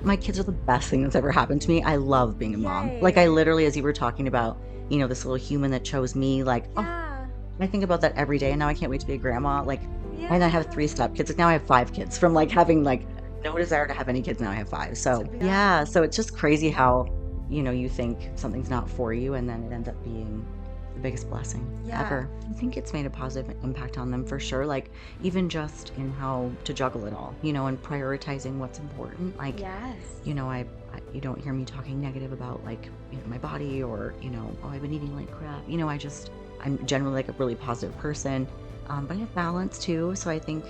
My kids are the best thing that's ever happened to me. I love being a mom. Like, I Yay. literally, as you were talking about, this little human that chose me, like, oh, Yeah. I think about that every day, and now I can't wait to be a grandma. Like, and I have Yeah. 3 stepkids. Like, now I have 5 kids from, like, having, like, no desire to have any kids, now I have 5. So So, yeah, beautiful. so it's just crazy how, you think something's not for you, and then it ends up being the biggest blessing Yeah. ever. I think it's made a positive impact on them for sure, like, even just in how to juggle it all, and prioritizing what's important. Like, Yes. you don't hear me talking negative about, like, my body or, oh, I've been eating like crap. I'm generally like a really positive person, but I have balance too. So I think,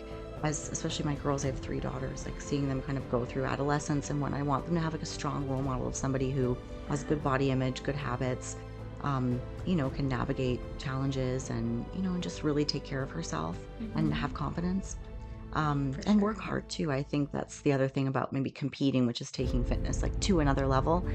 as especially my girls, I have 3 daughters, like seeing them kind of go through adolescence, and when I want them to have like a strong role model of somebody who has good body image, good habits, can navigate challenges, and just really take care of herself and have Hmm. confidence. For And work sure. hard too. I think that's the other thing about maybe competing, which is taking fitness like to another level.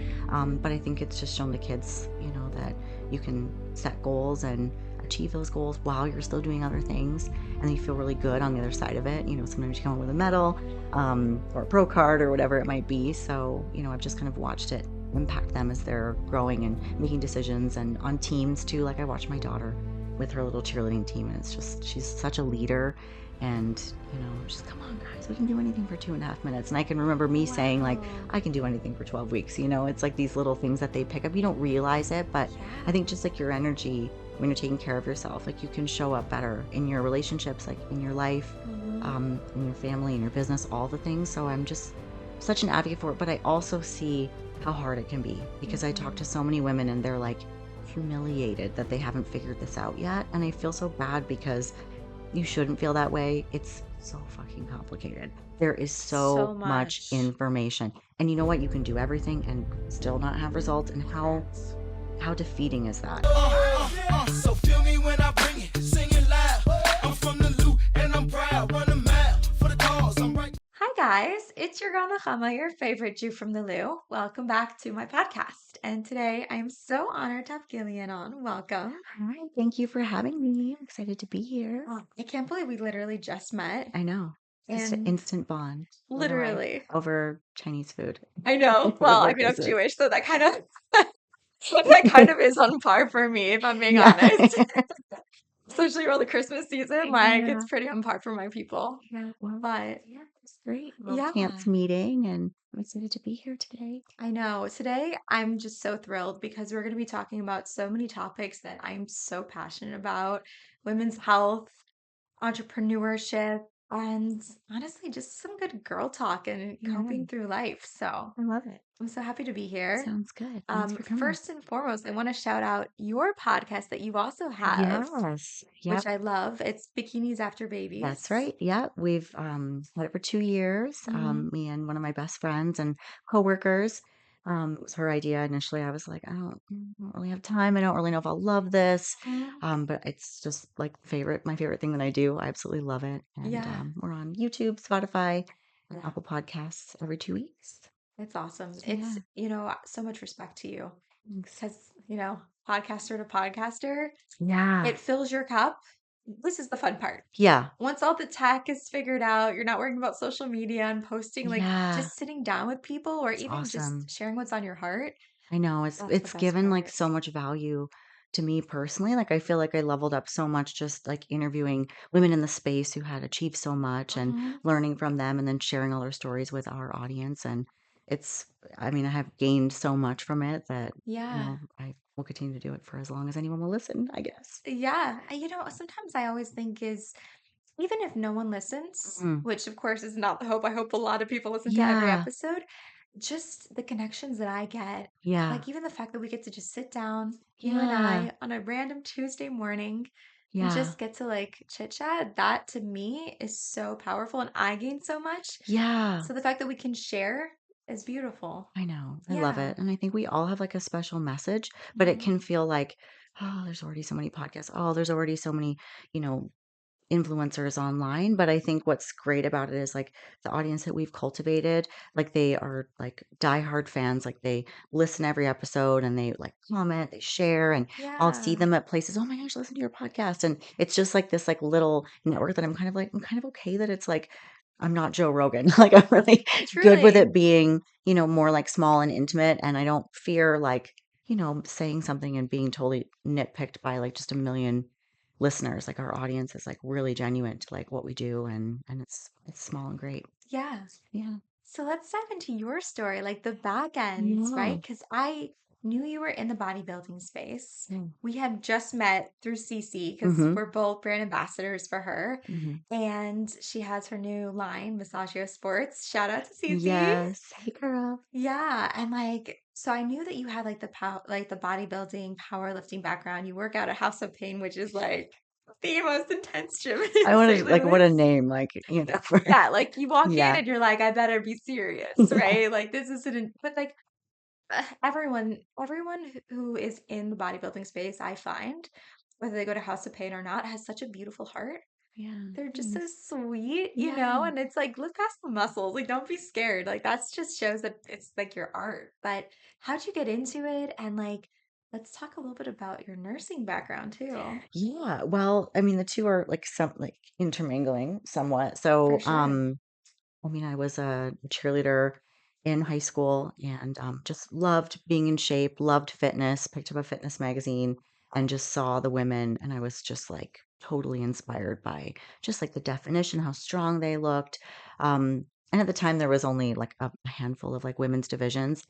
But I think it's just shown the kids, that you can set goals and achieve those goals while you're still doing other things, and then you feel really good on the other side of it. Sometimes you come up with a medal, or a pro card or whatever it might be. So, I've just kind of watched it impact them as they're growing and making decisions, and on teams too. Like, I watch my daughter with her little cheerleading team, and it's just, she's such a leader, and just, come on guys, we can do anything for 2.5 minutes. And I can remember me saying, like, Wow. I can do anything for 12 weeks. It's like these little things that they pick up, you don't realize it, but I Yeah. think just like your energy when you're taking care of yourself, like, you can show up better in your relationships, like in your life, Hmm. in your family, in your business, all the things. So I'm just such an advocate for it, but I also see how hard it can be, because I talk to Hmm. so many women and they're like humiliated that they haven't figured this out yet, and I feel so bad, because you shouldn't feel that way. It's so fucking complicated. There is so So much much. information. And you know what? You can do everything and still not have results. And Correct. how defeating is that? So feel me when I bring it, sing it loud. I'm from the loot and I'm proud. Run a mile for the cause. I'm right. Hi guys, it's your girl Nechama, your favorite Jew from the Lou. Welcome back to my podcast. And today I am so honored to have Gillian on. Welcome. Hi, thank you for having me. I'm excited to be here. Oh, I can't believe we literally just met. I know. Just an And instant bond literally, over Chinese food I know. Well, I over mean, I'm Christmas. Jewish, so that kind of that kind of is on par for me, if I'm being Yeah. honest. Especially around the Christmas season, like it's Yeah. pretty on par for my people. Yeah. Well, But yeah, it's great. Little chance yeah. meeting, and I'm excited to be here today. I know. Today, I'm just so thrilled because we're going to be talking about so many topics that I'm so passionate about: women's health, entrepreneurship, and honestly, just some good girl talk and Yeah, coping through life. So I love it. I'm so happy to be here. Sounds good. Thanks for coming. First and foremost, I want to shout out your podcast that you also have, Yes. which Yep. I love. It's Bikinis After That's Babies. right. Yeah, we've had it for 2 years. Hmm. Me and one of my best friends and coworkers. It was her idea initially. I was like, I don't really have time. I don't really know if I'll love this. But it's just like my favorite thing that I do. I absolutely love it. And Yeah, we're on YouTube, Spotify, and Apple Podcasts every 2 weeks. it's awesome. So It's, yeah, so much respect to you. thanks. Because, podcaster to podcaster, Yeah. it fills your cup. This is the fun part. Yeah. Once all the tech is figured out, you're not worrying about social media and posting, like Yeah. just sitting down with people or It's even just awesome. sharing what's on your heart. I know, it's That's the it's best given, like, part. so much value to me personally. Like, I feel like I leveled up so much just, like, interviewing women in the space who had achieved so much, and Hmm. learning from them, and then sharing all their stories with our audience. And it's I mean, I have gained so much from it that, Yeah. I will continue to do it for as long as anyone will listen, I guess. Yeah. Sometimes I always think is even if no one listens, Mhm. which of course is not the hope, I hope a lot of people listen to every Yeah. episode, just the connections that I get, Yeah. like even the fact that we get to just sit down, you and Yeah. I, on a random Tuesday morning and Yeah. just get to like chit chat, that to me is so powerful and I gain so much. Yeah. So the fact that we can share is beautiful. I know. I love Yeah. it. And I think we all have like a special message, but it Mhm. can feel like, oh, there's already so many podcasts. Oh, there's already so many, you know, influencers online. But I think what's great about it is, like, the audience that we've cultivated, like, they are like diehard fans. Like, they listen every episode, and they like comment, they share, and I'll see Yeah. them at places. Oh my gosh, listen to your podcast. And it's just like this like little network that I'm kind of okay that it's like I'm not Joe Rogan. Like I'm really good with Truly. it being, more like small and intimate, and I don't fear like, saying something and being totally nitpicked by like just a million listeners. Like our audience is like really genuine to like what we do, and it's small and great. Yeah. Yeah. So let's dive into your story, like the back ends, Yeah. right? Because I knew you were in the bodybuilding space. Yeah. We had just met through Cece because Mm-hmm. we're both brand ambassadors for her. Mm-hmm. And she has her new line, Massagio Sports. Shout out to Cece. Yes. Hey, girl. Yeah. And like, so I knew that you had like like the bodybuilding, powerlifting background. You work out at House of Pain, which is like the most intense gym I in want St. to like what a Louis. name, like, for Yeah, like you walk in yeah. and you're like, I better be serious, Yeah. right? Like this isn't, but like everyone who is in the bodybuilding space, I find, whether they go to House of Pain or not, has such a beautiful heart. Yeah. They're just so Thanks. sweet, Yeah. and it's like look past the muscles, like don't be scared. Like that's just shows that it's like your art. But how'd you get into it? And like, let's talk a little bit about your nursing background too, Yeah. Well, I mean, the two are like some like intermingling somewhat. for So, sure. I mean, I was a cheerleader in high school and just loved being in shape, loved fitness, picked up a fitness magazine and just saw the women. And I was just like totally inspired by just like the definition, how strong they looked. And at the time, there was only like a handful of like women's divisions.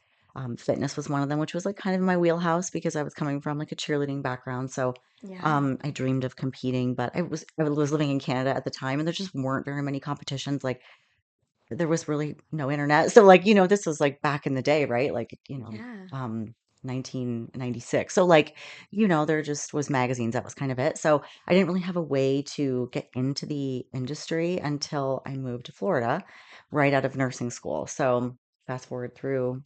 Fitness was one of them, which was like kind of in my wheelhouse because I was coming from like a cheerleading background. So Yeah. I dreamed of competing, but I was living in Canada at the time, and there just weren't very many competitions. Like there was really no internet. So like, this was like back in the day, right? Like, Yeah. 1996. So like, there just was magazines. That was kind of it. So I didn't really have a way to get into the industry until I moved to Florida right out of nursing school. So fast forward through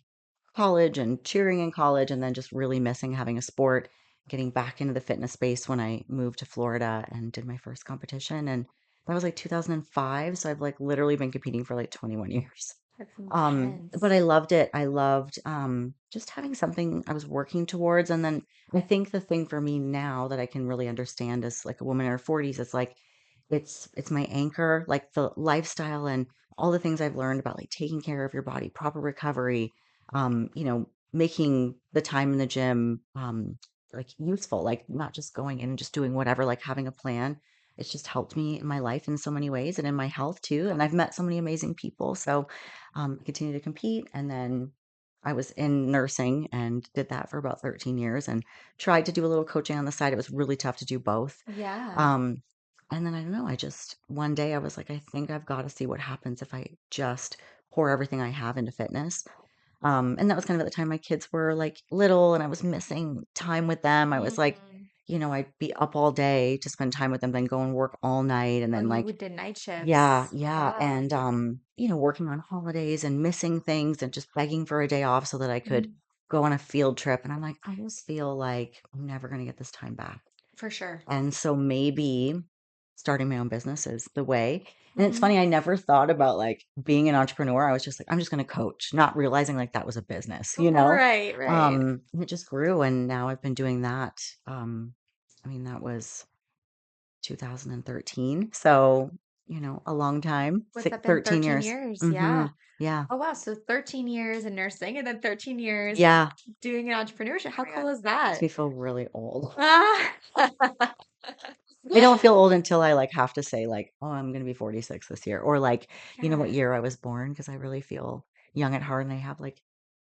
college and cheering in college and then just really missing having a sport, getting back into the fitness space when I moved to Florida and did my first competition. And that was like 2005. So I've like literally been competing for like 21 years. That's But I intense. loved it. I loved just having something I was working towards. And then I think the thing for me now that I can really understand as like a woman in her 40s, it's like it's my anchor, like the lifestyle and all the things I've learned about like taking care of your body, proper recovery, making the time in the gym like useful, like not just going in and just doing whatever, like having a plan. It's just helped me in my life in so many ways and in my health too. And I've met so many amazing people. So I continued to compete. And then I was in nursing and did that for about 13 years and tried to do a little coaching on the side. It was really tough to do both. Yeah. Um, and then I don't know, I just one day I was like, I think I've got to see what happens if I just pour everything I have into fitness. And that was kind of at the time my kids were like little and I was missing time with them. I was like, Mm. I'd be up all day to spend time with them, then go and work all night. And Oh, then you like, would did night yeah, shifts. yeah. Yeah. And, working on holidays and missing things and just begging for a day off so that I could Mm. go on a field trip. And I'm like, I just feel like I'm never going to get this time back. For sure. And so maybe starting my own business is the way. And it's Hmm. funny, I never thought about like being an entrepreneur. I was just like, I'm just going to coach, not realizing like that was a business, Right, right. And it just grew. And now I've been doing that. I mean, that was 2013. So, a long time, What's that been? 13 13 years. years. Mm-hmm. Yeah. Yeah. Oh, wow. So 13 years in nursing and then 13 years Yeah. doing an entrepreneurship. Oh How my God. cool is Makes that? me feel really old. Ah. I don't feel old until I like have to say like, oh, I'm going to be 46 this year, or like, what Yeah, year I was born, because I really feel young at heart, and I have like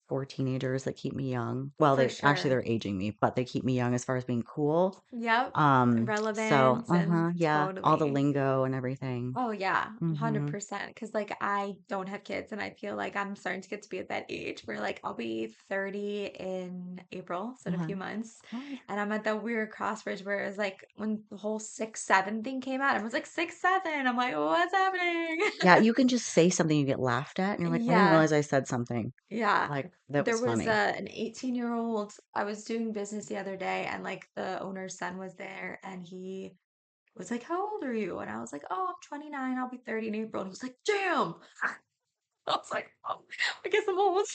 four teenagers that keep me young. Well, for they actually sure. they're aging me, but they keep me young as far as being cool. Yep. So, Relevance and yeah, all the totally. lingo and everything. Oh yeah, Mm-hmm. 100%. Because like I don't have kids and I feel like I'm starting to get to be at that age where like I'll be 30 in April, so in a Uh-huh. few months. Oh, And I'm at that weird crossroads where it was like when the whole 6'7" thing came out, I was like 6'7". I'm like, what's happening? yeah, you can just say something you get laughed at, and you're like, I didn't Yeah, realize I said something yeah. like that There was was funny. an 18-year-old, I was doing business the other day and like the owner's son was there and he was like, "How old are you?" And I was like, "Oh, I'm 29. I'll be 30 in April." And he was like, "Damn." I was like, "Oh, I guess I'm old."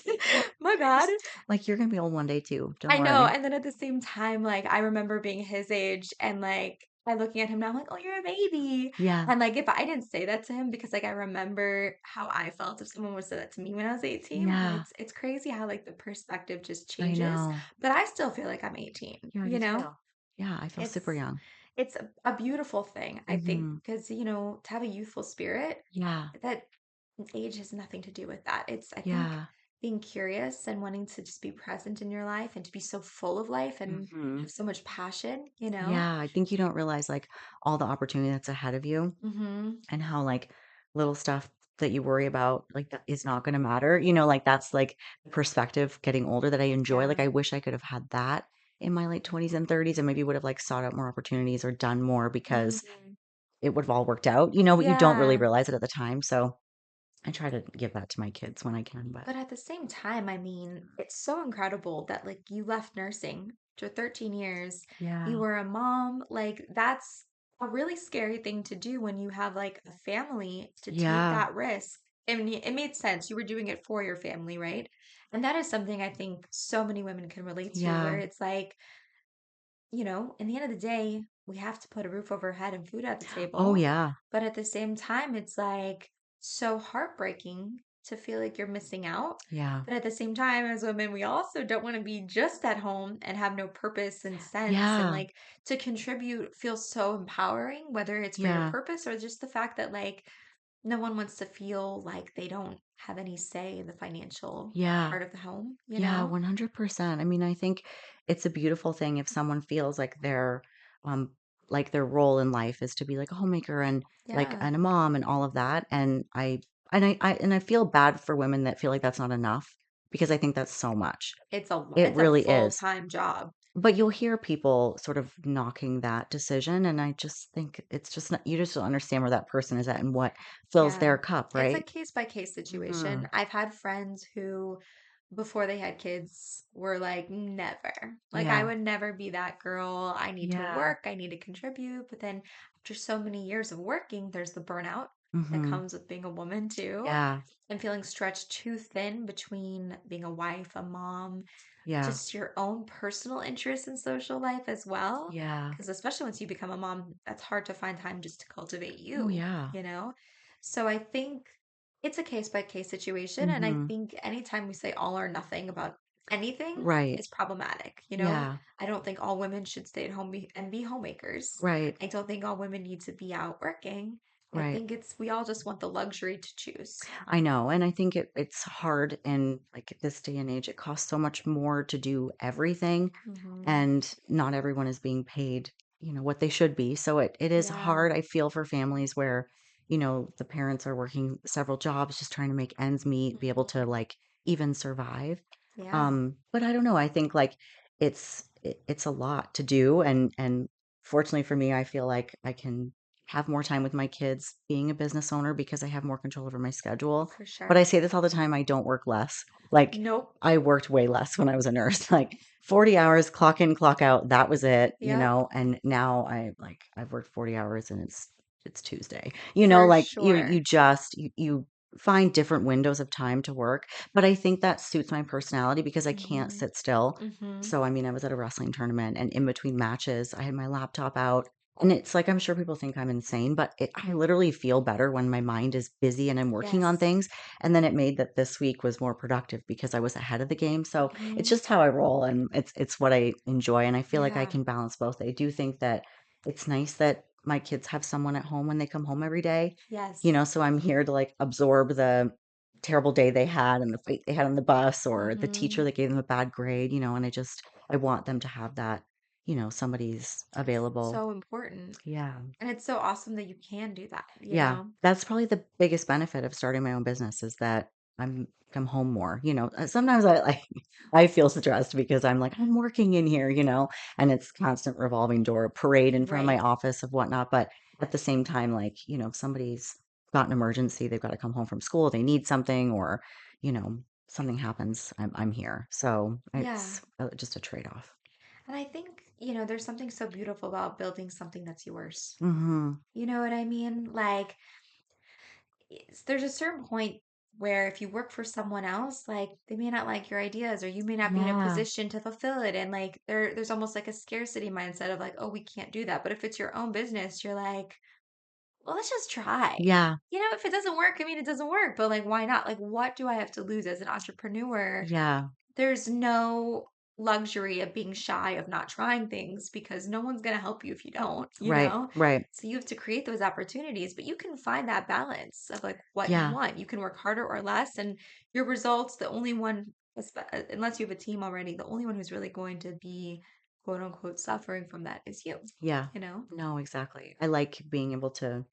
My bad. Just like you're gonna be old one day too. Don't I know. worry. And then at the same time, like I remember being his age and like I'm looking at him now, I'm like, "Oh, you're a baby." Yeah. And, like, if I didn't say that to him because, like, I remember how I felt if someone would say that to me when I was 18, but Yeah. it's crazy how, like, the perspective just I changes, know. but I still feel like I'm 18, Yeah, I do you know? too. Yeah, I feel super It's young. it's a beautiful thing, I think, Mhm. because, to have a youthful spirit, Yeah. that age has nothing to do with that. It's, I think, Yeah. being curious and wanting to just be present in your life and to be so full of life and have Mhm. so much passion, you know? Yeah, I think you don't realize, like, all the opportunity that's ahead of you Mhm. and how, like, little stuff that you worry about, like, that is not gonna matter, like, that's, like, the perspective getting older that I enjoy, like, Yeah. I wish I could have had that in my late 20s and 30s and maybe would have, like, sought out more opportunities or done more because Mhm. it would have all worked out, but you don't really Yeah. realize it at the time, so I try to give that to my kids when I can, but But at the same time, I mean, it's so incredible that like you left nursing for 13 years. You yeah. were a mom. Like that's a really scary thing to do when you have like a family to take Yeah. that risk. I mean, it made sense. You were doing it for your family, right? And that is something I think so many women can relate to, where Yeah. it's like, in the end of the day, we have to put a roof over our head and food at the Oh, table. yeah. But at the same time, it's like so heartbreaking to feel like you're missing out. Yeah. But at the same time, as women, we also don't want to be just at home and have no purpose and sense. And Yeah. like to contribute feels so empowering, whether it's for your Yeah. purpose or just the fact that like no one wants to feel like they don't have any say in the financial Yeah. part of the home, you Yeah, know? 100%. I mean, I think it's a beautiful thing if someone feels um like their role in life is to be like a homemaker and like Yeah. and a mom and all of that. And I feel bad for women that feel like that's not enough because I think that's so much. It It's a really is. full-time job. But you'll hear people sort of knocking that decision, and I just think it's just not, you just don't understand where that person is at and what fills Yeah. their cup, It's a right? case by case situation. Hmm. I've had friends who, before they had kids, were like, never. Like, I Yeah. would never be that girl. I need to Yeah. work. I need to contribute. But then after so many years of working, there's the burnout that Hmm. comes with being a woman too, Yeah. and feeling stretched too thin between being a wife, a mom, Yeah. just your own personal interests in social life as well. Yeah. Because especially once you become a mom, that's hard to find time just to cultivate Oh, you, yeah. you know? So I think it's a case by case situation. And I Mhm. think anytime we say all or nothing about anything Right. is problematic. Yeah. I don't think all women should stay at home and be homemakers. Right. I don't think all women need to be out working. I Right. think we all just want the luxury to choose. I know, and I think it's hard in, like, this day and age, it costs so much more to do everything, Hmm. and not everyone is being paid, what they should be, so it is Yeah. hard, I feel, for families where, the parents are working several jobs, just trying to make ends meet, be able to, Hmm. like, even survive. Yeah. But I don't know, I think, like, it's a lot to do, and fortunately for me, I feel like I can have more time with my kids being a business owner because I have more control over my schedule. For But I sure. say this all the time, I don't work less. Like, Nope. I worked way less when I was a nurse, like 40 hours, clock in, clock out, that was it, Yep. and now I've worked 40 hours and it's Tuesday. For Like you sure. just you find different windows of time to work, but I think that suits my personality because I can't Hmm. sit still. Hmm. So I mean, I was at a wrestling tournament and in between matches, I had my laptop out and it's like, I'm sure people think I'm insane, but I literally feel better when my mind is busy and I'm working on Yes. things. And then it made that this week was more productive because I was ahead of the game. So it's Hmm. just how I roll and it's what I enjoy. And I feel like I Yeah. can balance both. I do think that it's nice that my kids have someone at home when they come home every day, Yes. so I'm here to like absorb the terrible day they had and the fight they had on the bus or the teacher Hmm. that gave them a bad grade, and I want them to have that, somebody's It's available. so important. Yeah. And it's so awesome that you can do that, you Yeah, know? that's probably the biggest benefit of starting my own business is that come home more. Sometimes I like I feel stressed because I'm like I'm working in here, and it's constant revolving door parade in front of my Right. office of whatnot. But at the same time, like if somebody's got an emergency, they've got to come home from school, they need something, or you know something happens, I'm here. So Yeah. it's just a trade off. And I think, there's something so beautiful about building something that's yours. Hmm. You know what I mean? Like, there's a certain point. where if you work for someone else, like they may not like your ideas or you may not be in a Yeah. position to fulfill it. And like there's almost like a scarcity mindset of like, oh, we can't do that. But if it's your own business, you're like, well, let's just try. Yeah. If it doesn't work, I mean, it doesn't work, but like, why not? Like, what do I have to lose as an entrepreneur? Yeah. There's no luxury of being shy of not trying things because no one's going to help you if you don't, you Right. know? Right. So you have to create those opportunities, but you can find that balance of like what you Yeah. want. You can work harder or less, and your results, the only one, unless you have a team already, the only one who's really going to be quote unquote suffering from that is you, Yeah. you know? No, exactly. I like being able to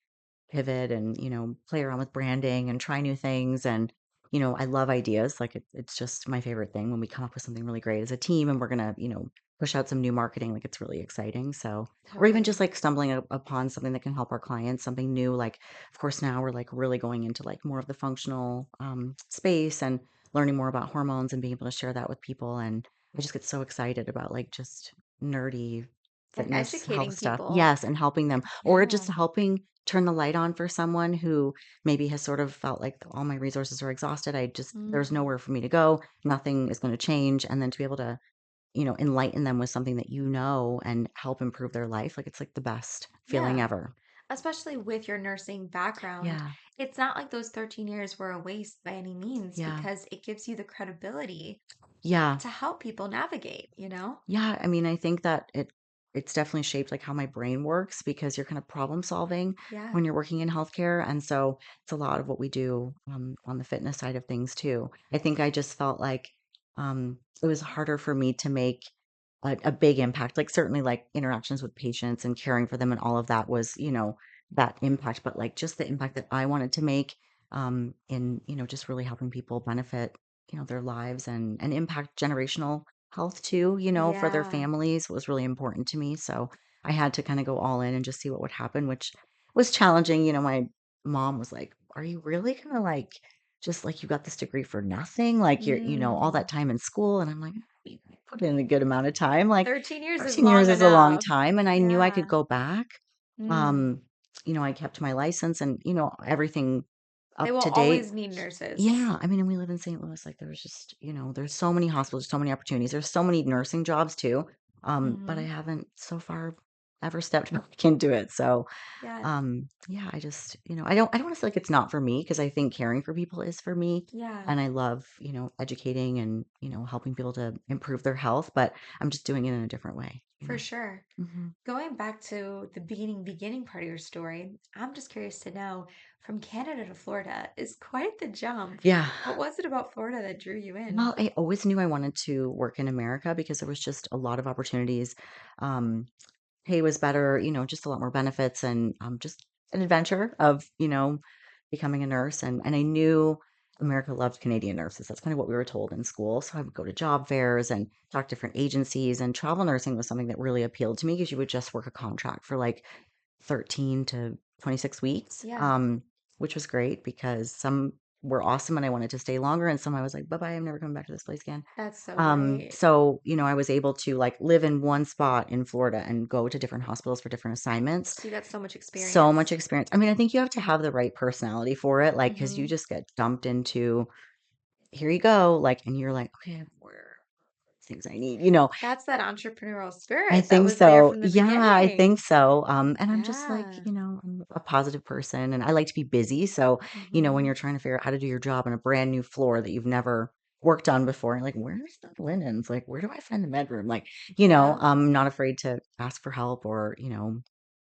pivot and, play around with branding and try new things. And, I love ideas. Like it's just my favorite thing when we come up with something really great as a team and we're going to, push out some new marketing. Like it's really exciting. So, or even just Totally. like stumbling upon something that can help our clients, something new. Like, of course, now we're like really going into like more of the functional space and learning more about hormones and being able to share that with people. And I just get so excited about like just nerdy Like fitness health educating stuff. people. Yes, and helping them or just Yeah. helping turn the light on for someone who maybe has sort of felt like all my resources are exhausted. There's Mm. nowhere for me to go. Nothing is going to change. And then to be able to, enlighten them with something that and help improve their life. Like it's like the best feeling Yeah. ever. Especially with your nursing background, Yeah. it's not like those 13 years were a waste by any means Yeah. because it gives you the credibility Yeah. to help people navigate, you know? Yeah, I mean, I think that it's definitely shaped like how my brain works because you're kind of problem solving Yeah. when you're working in healthcare, and so it's a lot of what we do on the fitness side of things too. I think I just felt like it was harder for me to make a big impact. Like certainly, like interactions with patients and caring for them and all of that was that impact, but like just the impact that I wanted to make in just really helping people benefit their lives and impact generational health too, for their Yeah. families was really important to me. So I had to kind of go all in and just see what would happen, which was challenging. My mom was like, "Are you really gonna like just like you got this degree for nothing? Like you're, all Mm. that time in school?" And I'm like, "I put in a good amount of time. Like 13 years is 13 years long is a long enough. time, and I knew I could Yeah. go back. Mm. Um, I kept my license and everything They up will to date. always need nurses. Yeah, I mean, and we live in St. Louis, like, there's just, there's so many hospitals, so many opportunities. There's so many nursing jobs too. But I Hmm. haven't so far ever stepped back into it. So, Yeah. yeah, I just, I don't want to say like it's not for me because I think caring for people is for me. Yeah. And I love, educating and, helping people to improve their health, but I'm just doing it in a different way. For sure. Hmm. Going back to the beginning part of your story, I'm just curious to know from Canada to Florida is quite the jump. Yeah. What was it about Florida that drew you in? Well, I always knew I wanted to work in America because there was just a lot of opportunities. Um, Pay was better, just a lot more benefits and just an adventure of, becoming a nurse. And I knew America loved Canadian nurses. That's kind of what we were told in school. So I would go to job fairs and talk to different agencies. And travel nursing was something that really appealed to me because you would just work a contract for like 13 to 26 weeks, Yeah, which was great because some were awesome and I wanted to stay longer. And some I was like, bye bye, I'm never coming back to this place again. that's so great. So, I was able to like live in one spot in Florida and go to different hospitals for different assignments. So you got so much So much experience. experience. I mean, I think you have to have the right personality for it, like, because you Hmm. just get dumped into, here you go, like, and you're like, okay, where are things I need? That's that entrepreneurial I spirit that think was there so. from the Yeah, I think beginning. so. And I'm just like, Yeah. I'm a positive person and I like to be busy. So, when Hmm. you're trying to figure out how to do your job on a brand new floor that you've never worked on before, you're like, where's the linens? Like, where do I find the bedroom? Like, Yeah, I'm not afraid to ask for help or,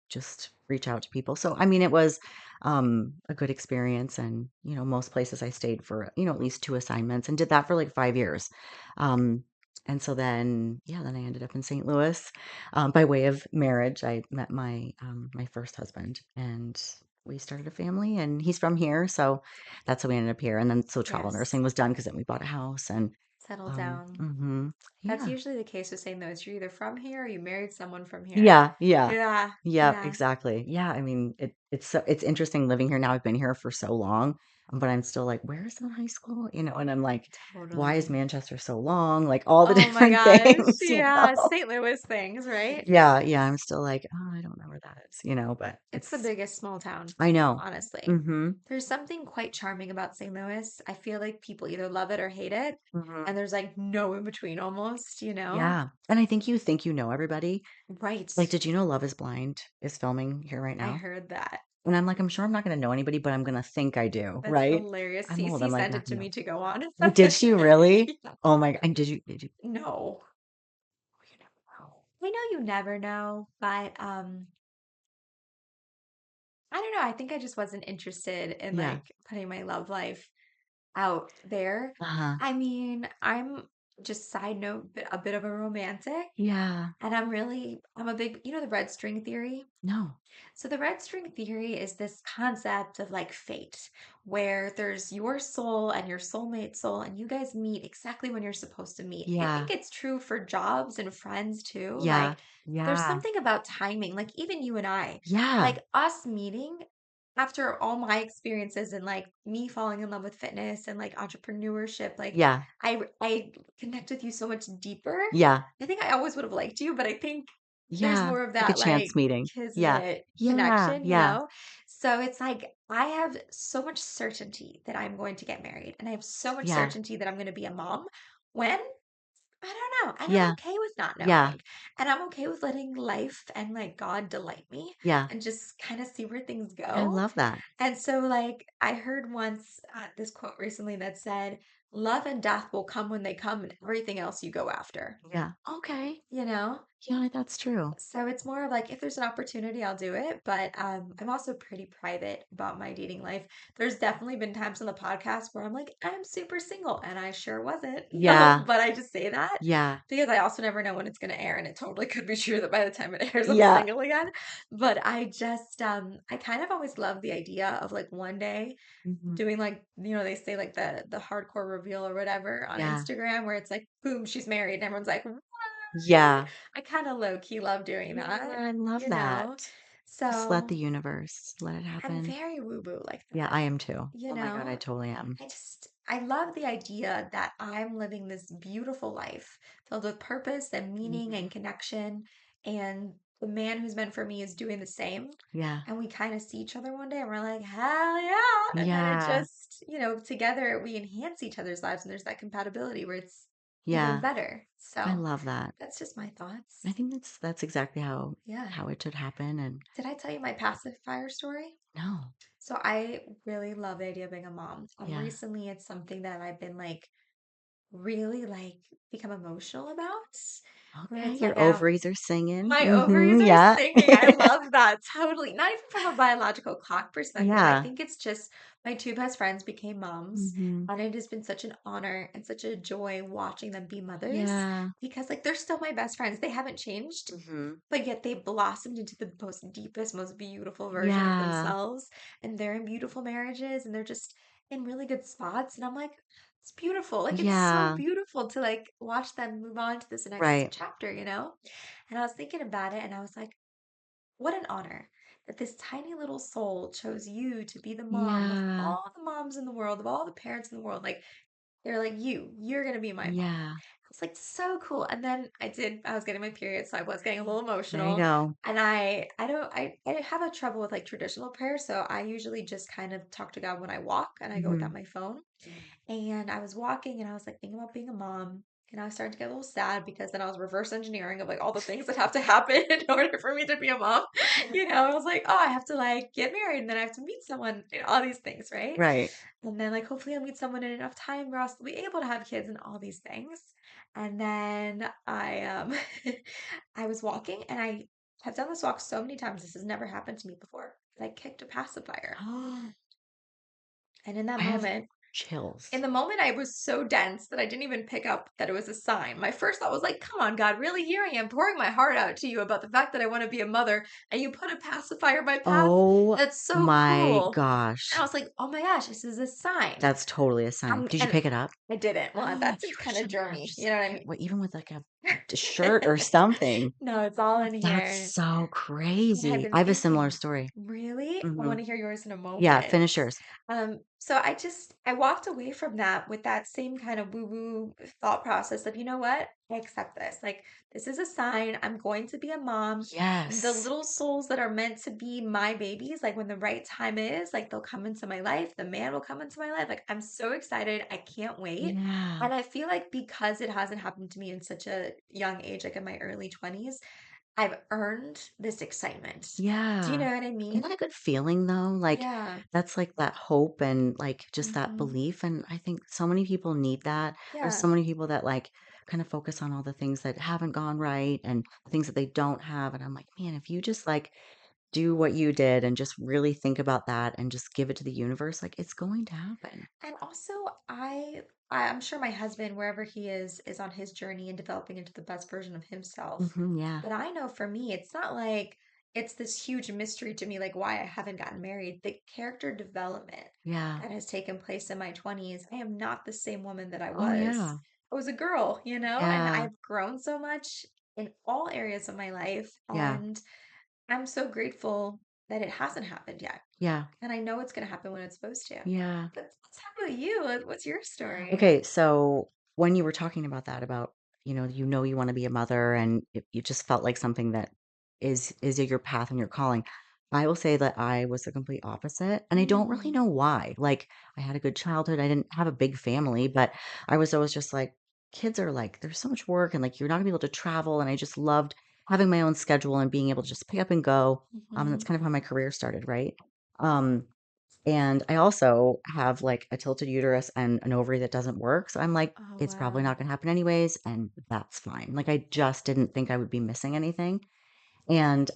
just reach out to people. So, I mean, it was a good experience. And, most places I stayed for, at least two assignments and did that for like 5 years. Um, and so then I ended up in St. Louis by way of marriage. I met my first husband, and we started a family. And he's from here, so that's how we ended up here. And then so travel yes. nursing was done because then we bought a house. And Settle down. That's yeah, usually the case with saying those. You're either from here or you married someone from here. yeah, yeah, Yeah, yeah, yeah. exactly. Yeah, I mean, it's interesting living here now. I've been here for so long. but I'm still like, where is that high school? And I'm like, why is Totally. Manchester so long? Like all the Oh my different gosh. things, Yeah, St. Louis things, right? Yeah, yeah, I'm still like, oh, I don't know where that is, but It's the biggest small town, I know. honestly. Mm-hmm. There's something quite charming about St. Louis. I feel like people either love it or hate it, Mm-hmm. and there's like no in between almost, you know? Yeah. And I think you know everybody. Right. Like, did you know Love is Blind is filming here right I now? heard that. And I'm like, I'm sure I'm not going to know anybody, but I'm going to think I do, That's right? hilarious. I'm old. I'm Cece like, sent not it to going me to go on. to. Did she really? Yeah. Oh my God. And did you, No. oh, you never know. I know you never know, but I don't know. I think I just wasn't interested in Yeah. like putting my love life out there. Uh-huh. I mean, I'm just side note, a bit of a romantic, Yeah. and I'm a big, the red string theory. No. So the red string theory is this concept of like fate, where there's your soul and your soulmate soul, and you guys meet exactly when you're supposed to meet. I Yeah. think it's true for jobs and friends too. Yeah. Like there's Yeah. something about timing, like even you and I, Yeah. like us meeting after all my experiences and like me falling in love with fitness and like entrepreneurship, like Yeah. I connect with you so much deeper. Yeah. I think I always would have liked you, but I think there's Yeah. more of Like a that chance like meeting. Yeah. kismet Yeah. connection, you Yeah. know? So it's like I have so much certainty that I'm going to get married, and I have so much Yeah. certainty that I'm going to be a mom when I don't know. And I'm Yeah. okay with not Yeah. knowing. And I'm okay with letting life and like God delight me Yeah. and just kind of see where things I go. love that. And so, like, I heard once this quote recently that said, love and death will come when they come, and everything else you go after, Yeah. Okay. you know? Yeah, that's true. So it's more of like if there's an opportunity, I'll do it. But I'm also pretty private about my dating life. There's definitely been times on the podcast where I'm like, I'm super single, and I sure wasn't. Yeah. But I just say that Yeah. because I also never know when it's going to air, and it totally could be true that by the time it airs, I'm Yeah. single again. But I just I kind of always love the idea of like one day Hmm. doing like they say like the hardcore reveal or whatever on Yeah. Instagram where it's like boom, she's married, and everyone's like, Yeah. I kind of low key love doing Yeah, that, I love you that. know? Just let the So universe let it I'm happen. very woo-woo like Yeah, that, I am too. you Oh my God, I know? totally am. I love the idea that I'm living this beautiful life filled with purpose and meaning Hmm. and connection. And the man who's meant for me is doing the same. Yeah. And we kind of see each other one day and we're like, hell yeah. And then it Yeah. just, together we enhance each other's lives and there's that compatibility where it's even Yeah. better. I So love that. that's just my I thoughts. think that's exactly how Yeah. how it should happen. And Did I tell you my pacifier story? no. So I really love the idea of being a mom. Yeah. Recently, it's something that I've been like really like become emotional about, where Okay. it's like Your I don't ovaries are singing. my Hmm. ovaries are Yeah. singing. I love that. Totally. Not even from a biological clock perspective. I Yeah. think it's just my two best friends became moms, Hmm. and it has been such an honor and such a joy watching them be mothers Yeah. because like they're still my best friends. They haven't changed, Hmm. but yet they blossomed into the most deepest, most beautiful version of Yeah. themselves. And they're in beautiful marriages and they're just in really good spots. And I'm like, it's beautiful. Like it's so Yeah. beautiful to like watch them move on to this next Right. chapter, you know? And I was thinking about it and I was like, what an honor that this tiny little soul chose you to be the mom of Yeah. all the moms in the world, of all the parents in the world. Like they're like, you're gonna be my mom. Yeah. It's like so cool. And then I was getting my period, so I was getting a little There you emotional. go. And I have a trouble with like traditional prayer, so I usually just kind of talk to God when I walk and I go Hmm. without my phone. And I was walking and I was like thinking about being a mom. And I was starting to get a little sad because then I was reverse engineering of like all the things that have to happen in order for me to be a mom. I was like, oh, I have to like get married and then I have to meet someone, all these things, right? Right. And then like hopefully I'll meet someone in enough time where I'll still be able to have kids and all these things. And then I was walking and I have done this walk so many times. This has never happened to me before. But I kicked a pacifier. I And in that have moment, chills. I was so dense that I didn't even pick up that it was a sign. My first thought was like, come on, God, really? Here I am pouring my heart out to you about the fact that I want to be a mother, and you put a pacifier in my path? Oh That's so my cruel. And I gosh. was like, oh my gosh, this is a sign. That's totally a sign. Did you And pick it up? I didn't. Well, Oh, that you seems kind of should have germy. You just know what I what, even with like a shirt mean? or something. No, it's all in That's here. so But I've crazy. been I have a similar thinking, story. really? I Hmm. want to hear yours in a Yeah, moment. finish yours. So I walked away from that with that same kind of woo-woo thought process of, you know what? I accept this. Like, this is a sign. I'm going to be a mom. The Yes. little souls that are meant to be my babies, like when the right time is, like they'll come into my life. The man will come into my life. Like, I'm so excited. I can't wait. Yeah. And I feel like because it hasn't happened to me in such a young age, like in my early 20s, I've earned this excitement. Do you Yeah. know what I Isn't mean? that a good feeling though? Like Yeah. that's like that hope and like just that Hmm. belief. And I think so many people need that. There's Yeah. so many people that like kind of focus on all the things that haven't gone right and things that they don't have. And I'm like, man, if you just like do what you did and just really think about that and just give it to the universe, like it's going to happen. And also, I'm sure my husband, wherever he is on his journey and developing into the best version of himself. Yeah. But I know for me, it's not like it's this huge mystery to me, like why I haven't gotten married. The character development Yeah. that has taken place in my 20s, I am not the same woman that I Oh, was. yeah. I was a girl, you know, and Yeah. I've grown so much in all areas of my life. Yeah. And I'm so grateful that it hasn't happened yet. Yeah. And I know it's going to happen when it's supposed to. Yeah. But let's talk about you. What's your story? Okay, so when you were talking about that, about you want to be a mother, and you just felt like something that is your path and your calling. I will say that I was the complete opposite, and I don't really Mm, know why. Like I had a good childhood. I didn't have a big family, but I was always just like, kids are like, there's so much work, and like you're not gonna be able to travel. And I just loved having my own schedule and being able to just pick up and go. That's hmm. kind of how my career started, right? Um, and I also have like a tilted uterus and an ovary that doesn't work. So I'm like, Oh, it's probably wow. not going to happen anyways. And that's fine. Like, I just didn't think I would be missing anything. And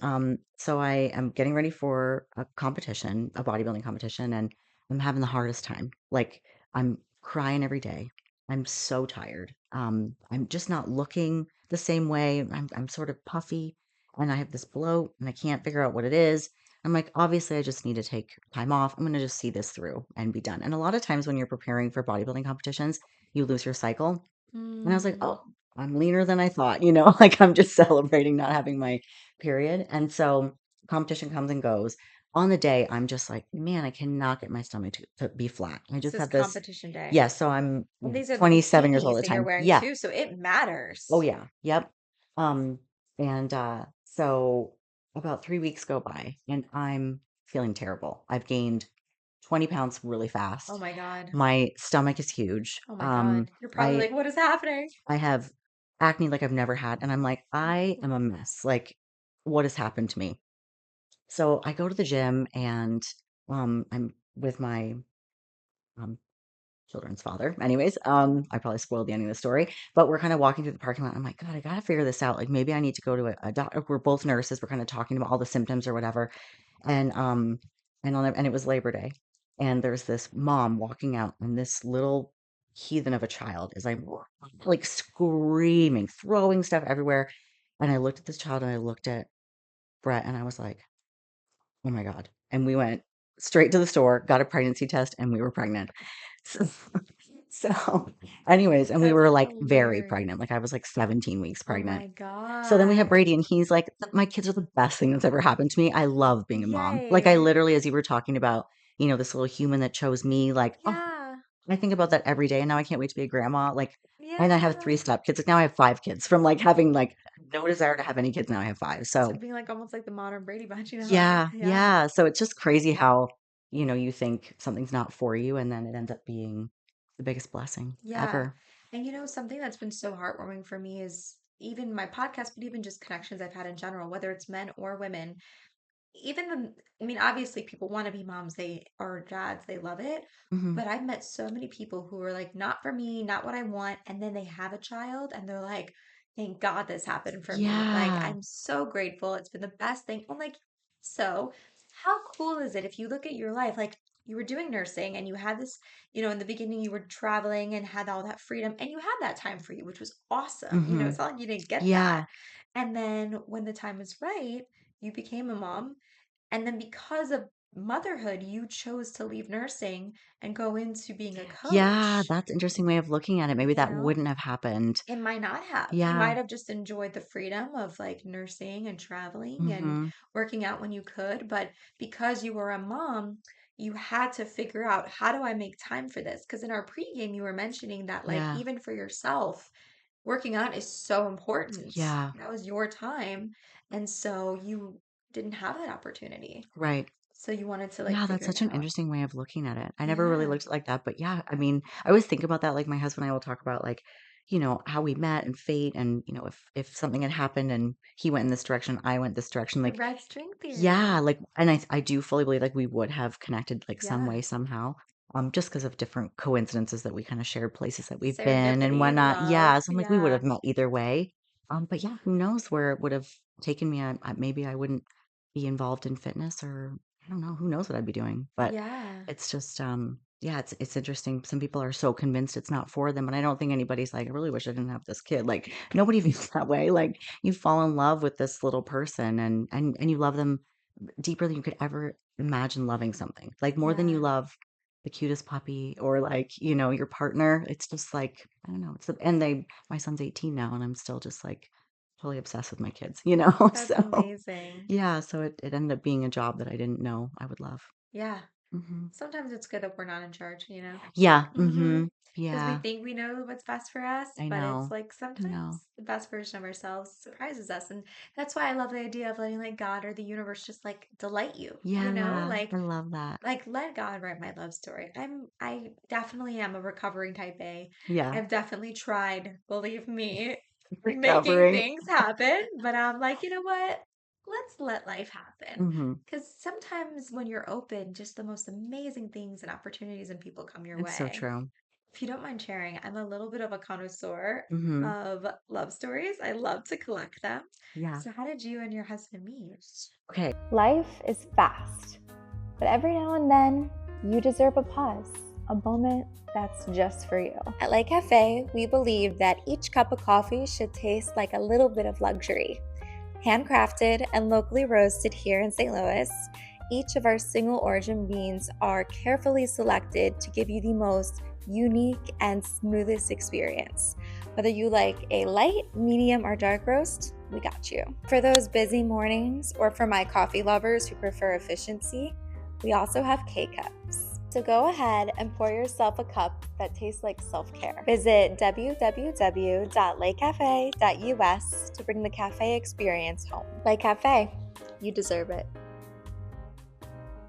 so I am getting ready for a competition, a bodybuilding competition, and I'm having the hardest time. Like, I'm crying every day. I'm so tired. I'm just not looking the same way. I'm sort of puffy, and I have this bloat, and I can't figure out what it is. I'm like, obviously, I just need to take time off. I'm going to just see this through and be done. And a lot of times when you're preparing for bodybuilding competitions, you lose your cycle. And I was like, Mm. "Oh, I'm leaner than I thought," like I'm just celebrating not having my period. And so competition comes and goes. On the day, I'm just like, man, I cannot get my stomach to be flat. I This just is have this, competition day. yeah, so I'm And these are the 27 years old bikinis at the that you're time. wearing Yeah. too, so it Oh matters. yeah. Yep. Um, and so about 3 weeks go by and I'm feeling terrible. I've gained 20 pounds really Oh fast. my God. My stomach is huge. Oh my God. You're probably I like, what is happening? I have acne like I've never had, and I'm like, "I am a mess, like, what has happened to me?" So, I go to the gym and, I'm with my, um, children's father. Anyways, I probably spoiled the ending of the story, but we're kinda walking through the parking lot, I'm like, "God, I gotta figure this out, like, maybe I need to go to a doctor." We're both nurses, we're kinda talking about all the symptoms or whatever, and, and it was Labor Day, and there's this mom walking out, and this little heathen of a child is, like, screaming, throwing stuff everywhere, and I looked at this child, and I looked at Brett, and I was like, "Oh my god," and we went straight to the store, got a pregnancy test, and we were pregnant. So so, anyways, and we That's were, like, very pregnant, hilarious. like, I was, like, 17 weeks Oh pregnant. my So then we have God. Brady, and he's like, My kids are the best thing that's ever happened to me. I love being a mom." Like, I Yay. literally, as you were talking about, this little human that chose me, like, oh, Yeah. I think about that every day, and now I can't wait to be a grandma, like and I have 3 Yeah. stepkids, like, now I have 5 kids from, like, having, like, no desire to have any kids, now I have 5. So So being like almost like the modern Brady Bunch, you know, like, yeah, yeah. yeah. So it's just crazy how, you think something's not for you, and then it ends up being the biggest blessing Yeah. ever. And something that's been so heartwarming for me is even my podcast, but even just connections I've had in general, whether it's men or women. Even obviously people want to be moms, they or dads, they love it. Mhm. But I've met so many people who are like, not for me, not what I want. And then they have a child and they're like, thank God this happened for me. Like, Yeah. I'm so grateful. It's been the best thing. And like, so how cool is it if you look at your life? Like, you were doing nursing and you had this, in the beginning, you were traveling and had all that freedom and you had that time for you, which was awesome. It's Mhm. not like you didn't get that. Yeah. And then when the time was right, you became a mom and then because of motherhood, you chose to leave nursing and go into being a Yeah, coach, that's an interesting way of looking at it. Maybe you that know? wouldn't have happened. It might not have. You Yeah. might have just enjoyed the freedom of like nursing and traveling and Mhm. working out when you could, but because you were a mom, you had to figure out, how do I make time for this? Because in our pregame, you were mentioning that, like, Yeah. even for yourself, working out is so important. Yeah. That was your time. And so you didn't have that opportunity. Right. So you wanted to like Yeah, that's figure it such an out. interesting way of looking at it. I never really Yeah. looked at it like that, but yeah, I mean, I always think about that. Like my husband and I will talk about like, how we met and fate and, if something had happened and he went in this direction, I went this direction, The like, red string yeah, theory. like, and I do fully believe like we would have connected like some Yeah. way somehow. Just because of different coincidences that we kind of shared places that we've been and Serendipity, whatnot. love. Yeah, so I'm like we would Yeah. have met either way. But yeah, who knows where it would have taken me? Maybe I wouldn't be involved in fitness, or I don't know. Who knows what I'd be doing? But Yeah. it's just, yeah, it's interesting. Some people are so convinced it's not for them, and I don't think anybody's like, I really wish I didn't have this kid. Like nobody feels that way. Like you fall in love with this little person, and you love them deeper than you could ever imagine loving something. Like more than you Yeah. love the cutest puppy or like, your partner. It's just like, I don't know. And my son's 18 now, and I'm still just like totally obsessed with my kids, you know? That's So amazing. yeah, so it ended up being a job that I didn't know I would love. Yeah. Hmm. Sometimes it's good that we're not in charge, you know? Yeah. Mm-hmm. Because we Yeah. think we know what's best for us, I but it's know. like I know. sometimes the best version of ourselves surprises us. And that's why I love the idea of letting like God or the universe just like delight you, you know? Yeah. I love that. Like let God write my love story. I definitely am a recovering type A. Yeah. I've definitely tried, believe me, making Recovering. things happen, but I'm like, you know what? Let's let life happen. Hmm. Because sometimes when you're open, just the most amazing things and opportunities and people come your It's so way. true. If you don't mind sharing, I'm a little bit of a connoisseur Hmm. of love stories. I love to collect them. Yeah. So, how did you and your husband meet? Okay. Life is fast, but every now and then you deserve a pause, a moment that's just for you. At Le Café, we believe that each cup of coffee should taste like a little bit of luxury. Handcrafted and locally roasted here in St. Louis, each of our single origin beans are carefully selected to give you the most unique and smoothest experience. Whether you like a light, medium, or dark roast, we got you. For those busy mornings, or for my coffee lovers who prefer efficiency, we also have K-Cups. So go ahead and pour yourself a cup that tastes like self-care. Visit www.lakecafe.us to bring the cafe experience home. Lake Cafe, you deserve it.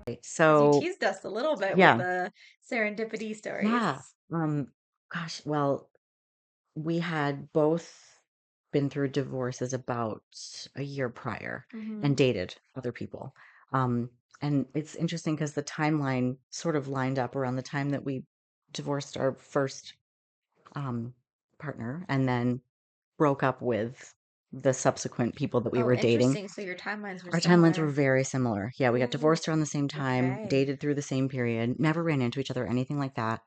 Because you So teased us a little bit with yeah, the serendipity yeah. stories. Gosh, well, we had both been through divorces about a year prior Mm-hmm. and dated other people. Um, and it's interesting because the timeline sort of lined up around the time that we divorced our first um, partner and then broke up with the subsequent people that we Oh, were dating. interesting. So your timelines were Our timelines were similar. very similar. Yeah, we got Ooh, divorced around the same time, okay. dated through the same period, never ran into each other, anything like that.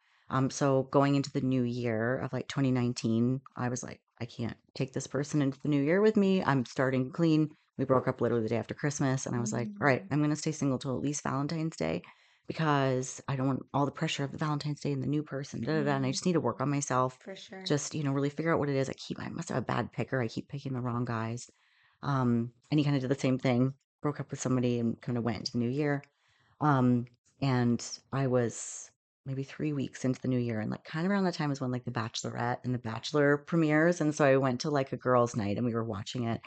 So going into the new year of like 2019, I was like, I can't take this person into the new year with me. I'm starting clean. We broke up literally the day after Christmas, and I was like, all right, Mm, I'm gonna stay single till at least Valentine's Day because I don't want all the pressure of the Valentine's Day and the new person, da da da. And I mm, just need to work on myself, for sure. just really figure out what it is. I must have a bad picker. I keep picking the wrong guys. And he kind of did the same thing, broke up with somebody and kind of went into the new year. Um, and I was maybe 3 weeks into the new year, and like kind of around that time is when like The Bachelorette and The Bachelor premieres. And so I went to like a girls' night and we were watching it.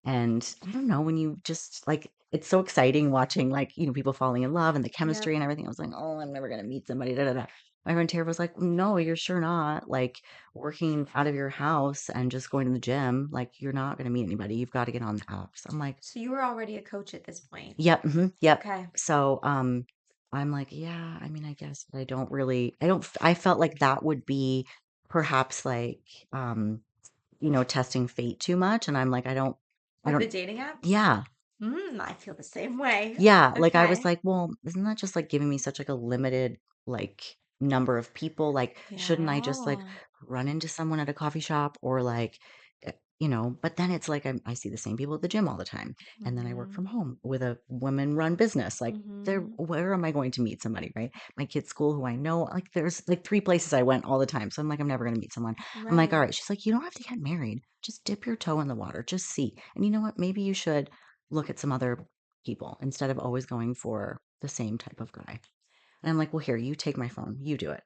And I don't know, when you just like, it's so exciting watching like, people falling in love and the chemistry Yep. and everything. I was like, oh, I'm never going to meet somebody. Da, da, da. My friend Tara was like, no, you're sure not. Like working out of your house and just going to the gym, like you're not going to meet anybody. You've got to get on the apps. I'm like, So you were already a coach at this point. yep, yep. Okay. So, I'm like, yeah, I mean, I guess I don't really, I felt like that would be perhaps like, um, testing fate too much. And I'm like, I With the don't, dating apps? yeah, I feel the same way. yeah. Like I was Okay. like, well, isn't that just like giving me such like a limited like number of people? Like, shouldn't I just like Yeah. run into someone at a coffee shop or like, but then it's like I see the same people at the gym all the time. And then I work Mm-hmm. from home with a woman run business. Like Mm-hmm. where am I going to meet somebody, right? My kid's school who I know, like there's like three places I went all the time. So I'm like, I'm never going to meet someone. I'm like, all Right. right. She's like, you don't have to get married. Just dip your toe in the water. Just see. And you know what? Maybe you should look at some other people instead of always going for the same type of guy. And I'm like, well, here, you take my phone, you do it.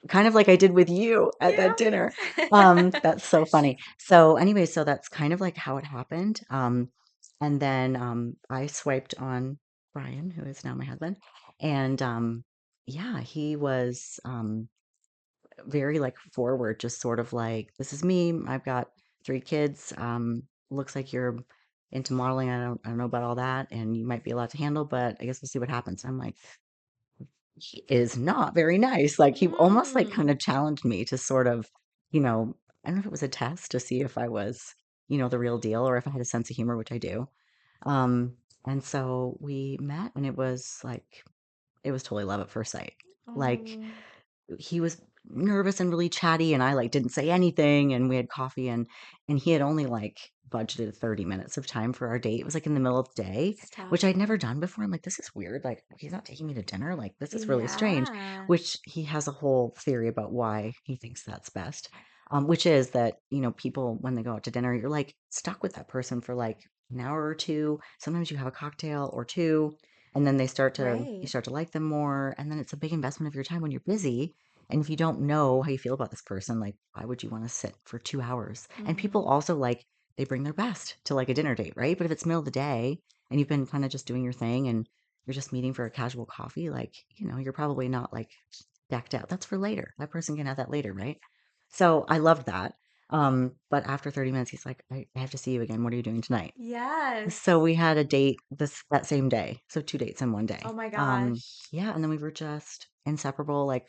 Kind of like I did with you at that dinner. Yeah. That's so funny. So anyway, so that's kind of like how it happened. And then I swiped on Brian, who is now my husband, and yeah, he was very like forward, just sort of like, this is me. I've got 3 kids. Looks like you're into modeling. I don't know about all that, and you might be a lot to handle, but I guess we'll see what happens. I'm like, he is not very nice. Like he almost like kind Mm. of challenged me to sort of, I don't know if it was a test to see if I was, the real deal or if I had a sense of humor, which I do. Um, and so we met and it was totally love at first sight. Like Oh, he was nervous and really chatty and I like didn't say anything and we had coffee and he had only like budgeted 30 minutes of time for our date. It was like in the middle of the day, stop. which I'd never done before. I'm like, this is weird. Like he's not taking me to dinner. Like this is really strange, Yeah. which he has a whole theory about why he thinks that's best. Which is that, people when they go out to dinner, you're like stuck with that person for like an hour or two. Sometimes you have a cocktail or two and then you Right. start to like them more and then it's a big investment of your time when you're busy and if you don't know how you feel about this person, like, why would you want to sit for 2 hours? And Mm-hmm. people also like, they bring their best to like a dinner date, right? But if it's middle of the day and you've been kind of just doing your thing and you're just meeting for a casual coffee, like, you're probably not like decked out. That's for later. That person can have that later, right? So I loved that. But after 30 minutes, he's like, I have to see you again. What are you doing tonight? So Yes. we had a date that same day. So 2 dates in one Oh day. my gosh. Yeah, and then we were just inseparable. Like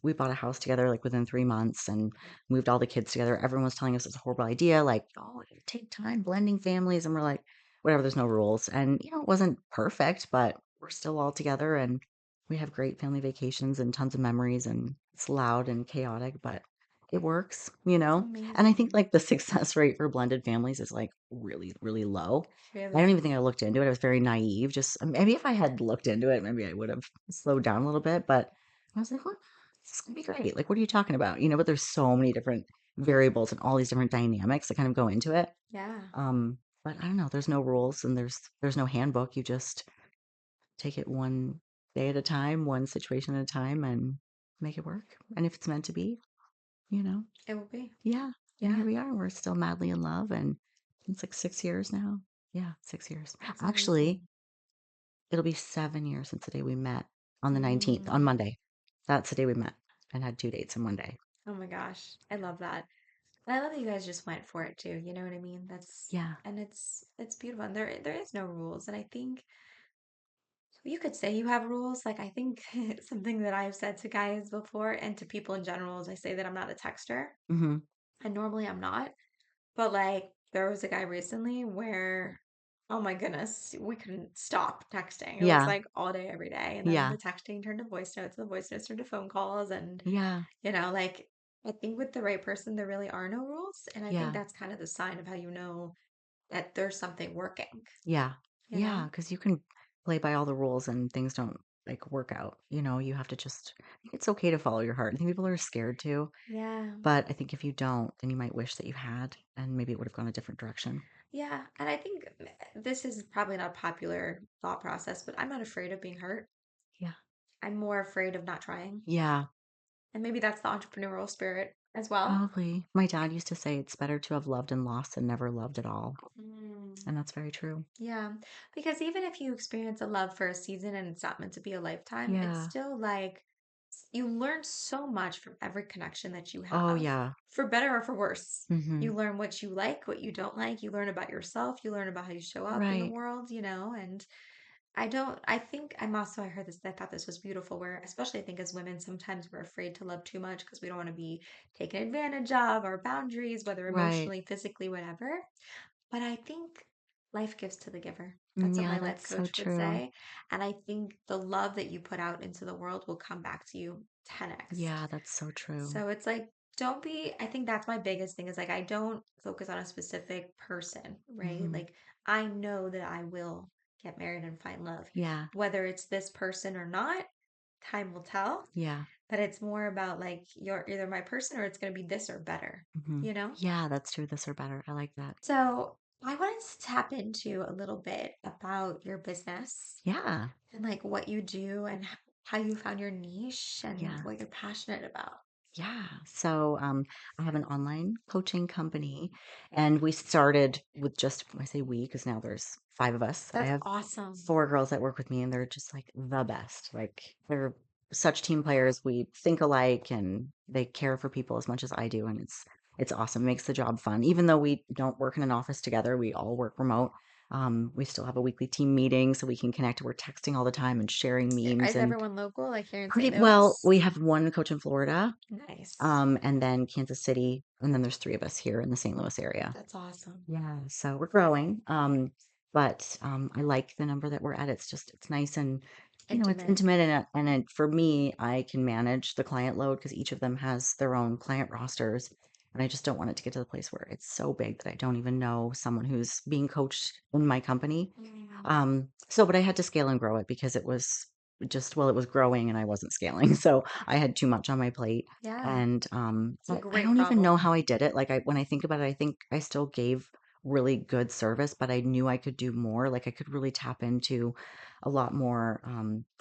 we bought a house together like within 3 months and moved all the kids together. Everyone was telling us it's a horrible idea. Like, oh, it take time blending families, and we're like, whatever. There's no rules, and it wasn't perfect, but we're still all together, and we have great family vacations and tons of memories. And it's loud and chaotic, but it works. And I think Amazing. like the success rate for blended families is like really, really low. I don't Really. even think I looked into it. I was very naive. Just maybe if I had looked into it, maybe I would have slowed down a little bit. But I was like, well, this is gonna be great. Like, what are you talking about? But there's so many different variables and all these different dynamics that kind of go into it. Yeah. But I don't know. There's no rules and there's no handbook. You just take it one day at a time, one situation at a time, and make it work. And if it's meant to be, you know, It will be. yeah. And here Yeah. we are. We're still madly in love, and it's like 6 years now. Yeah, 6 years. That's Actually, amazing. it'll be 7 years since the day we met on the 19th, on Mm. Monday. That's the day we met and had 2 dates in one day. Oh my gosh. I love that. And I love that you guys just went for it too. You know what I mean? That's Yeah. and it's beautiful. And there is no rules. And I think you could say you have rules. Like I think something that I've said to guys before and to people in general is I say that I'm not a texter. Hmm. And normally I'm not. But like there was a guy recently where, oh my goodness, we couldn't stop texting. It was Yeah. like all day, every day. And then Yeah. the texting turned to voice notes, and the voice notes turned to phone calls. And, Yeah. like I think with the right person, there really are no rules. And I think Yeah. that's kind of the sign of how you know that there's something working, Yeah. you Yeah. know? Because you can play by all the rules and things don't like work out. You have to just, I think it's okay to follow your heart. I think people are scared to, Yeah. but I think if you don't, then you might wish that you had, and maybe it would have gone a different direction. Yeah. And I think this is probably not a popular thought process, but I'm not afraid of being hurt. Yeah. I'm more afraid of not trying. Yeah. And maybe that's the entrepreneurial spirit as well. Probably. My dad used to say it's better to have loved and lost than never loved at all. Mm. And that's very true. Yeah, because even if you experience a love for a season and it's not meant to be a lifetime, it's Yeah. still like you learn so much from every connection that you Oh, have, yeah. for better or for worse. Hmm. You learn what you like, what you don't like. You learn about yourself. You learn about how you show up in the Right. world, and I think I heard this, I thought this was beautiful, where, especially I think as women, sometimes we're afraid to love too much because we don't want to be taken advantage of, our boundaries, whether Right. emotionally, physically, whatever. But I think life gives to the giver. That's what Yeah, my life that's so coach would true. say. And I think the love that you put out into the world will come back to you 10x. Yeah, that's so true. So it's like, don't be, I think that's my biggest thing is like, I don't focus on a specific person, right? Hmm. Like, I know that I will get married and find love. Yeah. Whether it's this person or not, time will tell. Yeah. But it's more about like, you're either my person or it's going to be this or better, Hmm. you know? Yeah, that's true. This or better. I like that. So I wanted to tap into a little bit about your business Yeah. and like what you do and how you found your niche and Yeah. what you're passionate about. Yeah. So I have an online coaching company, and we started with just, I say we, because now there's five of us. I That's have awesome. four girls that work with me, and they're just like the best. Like they're such team players. We think alike, and they care for people as much as I do, and it's awesome. It makes the job fun. Even though we don't work in an office together, we all work remote. We still have a weekly team meeting so we can connect. We're texting all the time and sharing memes Is and everyone local, like here in pretty St. well. Louis? We have one coach in Florida, Nice. and then Kansas City, and then there's three of us here in the St. Louis area. That's awesome. Yeah, so we're growing. But I like the number that we're at. It's nice and it's Intimate. intimate and for me, I can manage the client load because each of them has their own client rosters. And I just don't want it to get to the place where it's so big that I don't even know someone who's being coached in my company. Mm. But I had to scale and grow it because it was just, well, it was growing and I wasn't scaling. So I had too much on my plate. Yeah, And it's a I great don't even know problem. how I did it. Like when I think about it, I think I still gave really good service, but I knew I could do more. Like I could really tap into a lot more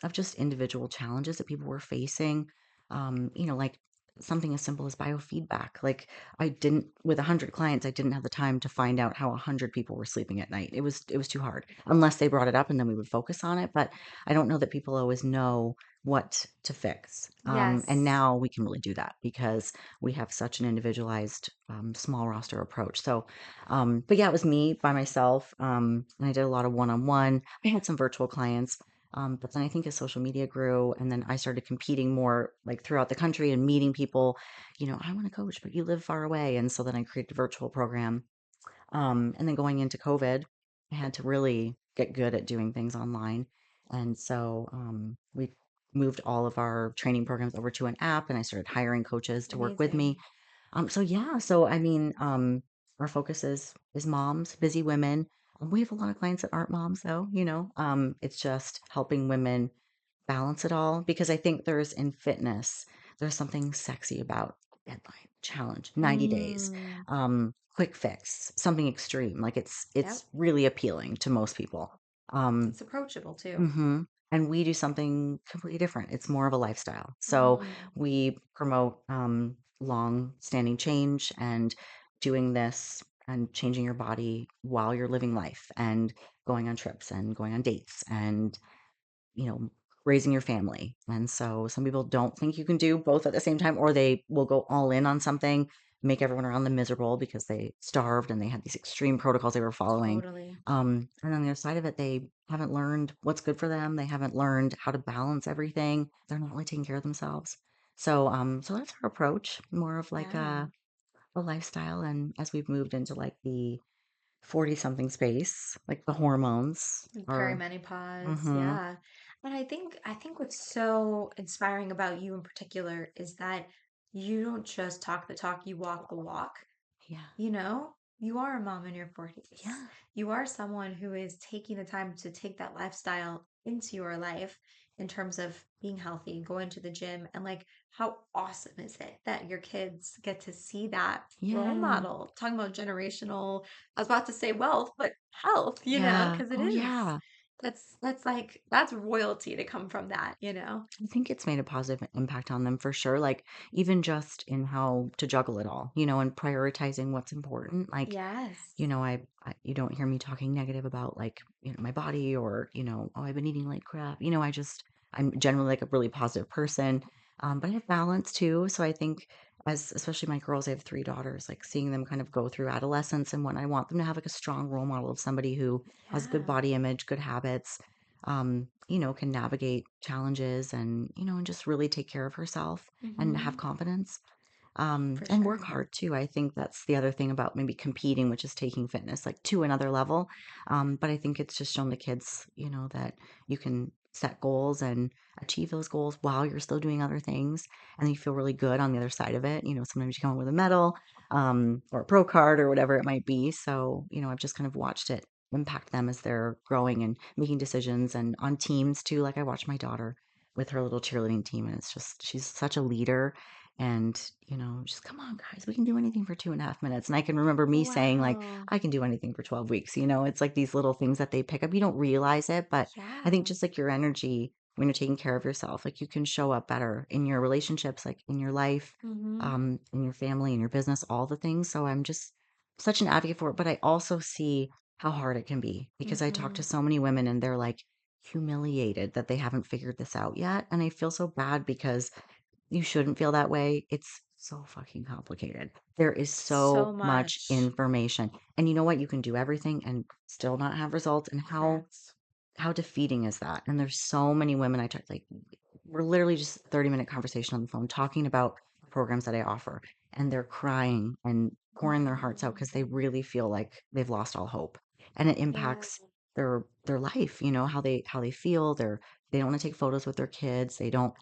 of just individual challenges that people were facing. Like something as simple as biofeedback. Like I didn't, with 100 clients, I didn't have the time to find out how 100 people were sleeping at night. It was too hard unless they brought it up and then we would focus on it. But I don't know that people always know what to fix. And Yes, now we can really do that because we have such an individualized, small roster approach. So, but yeah, it was me by myself. And I did a lot of one-on-one. I had some virtual clients. But then I think as social media grew and then I started competing more like throughout the country and meeting people, I want to coach, but you live far away. And so then I created a virtual program. And then going into COVID, I had to really get good at doing things online. And so we moved all of our training programs over to an app and I started hiring coaches to work with me. amazing. So yeah, so I mean, our focus is moms, busy women. We have a lot of clients that aren't moms though, it's just helping women balance it all because I think there's something sexy about deadline, challenge, 90 days, Mm, quick fix, something extreme. Like yep, it's really appealing to most people. Um, it's approachable too. hmm And we do something completely different. It's more of a lifestyle. So Mm, we promote long standing change and doing this and changing your body while you're living life and going on trips and going on dates and you know, raising your family. And so some people don't think you can do both at the same time, or they will go all in on something, make everyone around them miserable because they starved and they had these extreme protocols they were following. totally. And on the other side of it, they haven't learned what's good for them. They haven't learned how to balance everything. They're not really taking care of themselves. So that's our approach, more of like Yeah. a lifestyle. And as we've moved into like the 40 something space, like the hormones are, Perimenopause, mm-hmm, yeah. And I think what's so inspiring about you in particular is that you don't just talk the talk, you walk the walk. yeah. You know, you are a mom in your 40s. Yeah. You are someone who is taking the time to take that lifestyle into your life in terms of being healthy, going to the gym, and like how awesome is it that your kids get to see that role Yeah. model? Talking about generational, I was about to say wealth, but health, Yeah. because it Oh, is. yeah. That's royalty to come from that. I think it's made a positive impact on them for sure. Like, even just in how to juggle it all, and prioritizing what's important. Like, Yes. you don't hear me talking negative about like, my body or, oh, I've been eating like crap. I'm generally like a really positive person. But I have balance too. So I think especially my girls, I have three daughters, like seeing them kind of go through adolescence and when I want them to have like a strong role model of somebody who has good Yeah, body image, good habits, can navigate challenges and just really take care of herself and have hmm, confidence. for And work sure. hard too. I think that's the other thing about maybe competing, which is taking fitness like to another level. But I think it's just shown the kids, that you can set goals and achieve those goals while you're still doing other things. And you feel really good on the other side of it. Sometimes you come up with a medal, or a pro card or whatever it might be. So, I've just kind of watched it impact them as they're growing and making decisions and on teams too. Like I watch my daughter with her little cheerleading team and it's just, she's such a leader and, just come on, guys, we can do anything for 2.5 minutes. And I can remember me saying, like, Wow. I can do anything for 12 weeks. It's like these little things that they pick up. You don't realize it, but I think Yeah. just like your energy when you're taking care of yourself, like you can show up better in your relationships, like in your life, Mm-hmm. in your family, in your business, all the things. So I'm just such an advocate for it, but I also see how hard it can be because I talk Mm-hmm. to so many women and they're like humiliated that they haven't figured this out yet. And I feel so bad because you shouldn't feel that way. It's so fucking complicated. There is So so much much. information. And you know what? You can do everything and still not have results. And Correct. how defeating is that? And there's so many women I talk like we're literally just 30-minute conversation on the phone talking about programs that I offer. And they're crying and pouring their hearts out Mm-hmm. because they really feel like they've lost all hope. And it Yeah. impacts their life, how they feel. They don't want to take photos with their kids.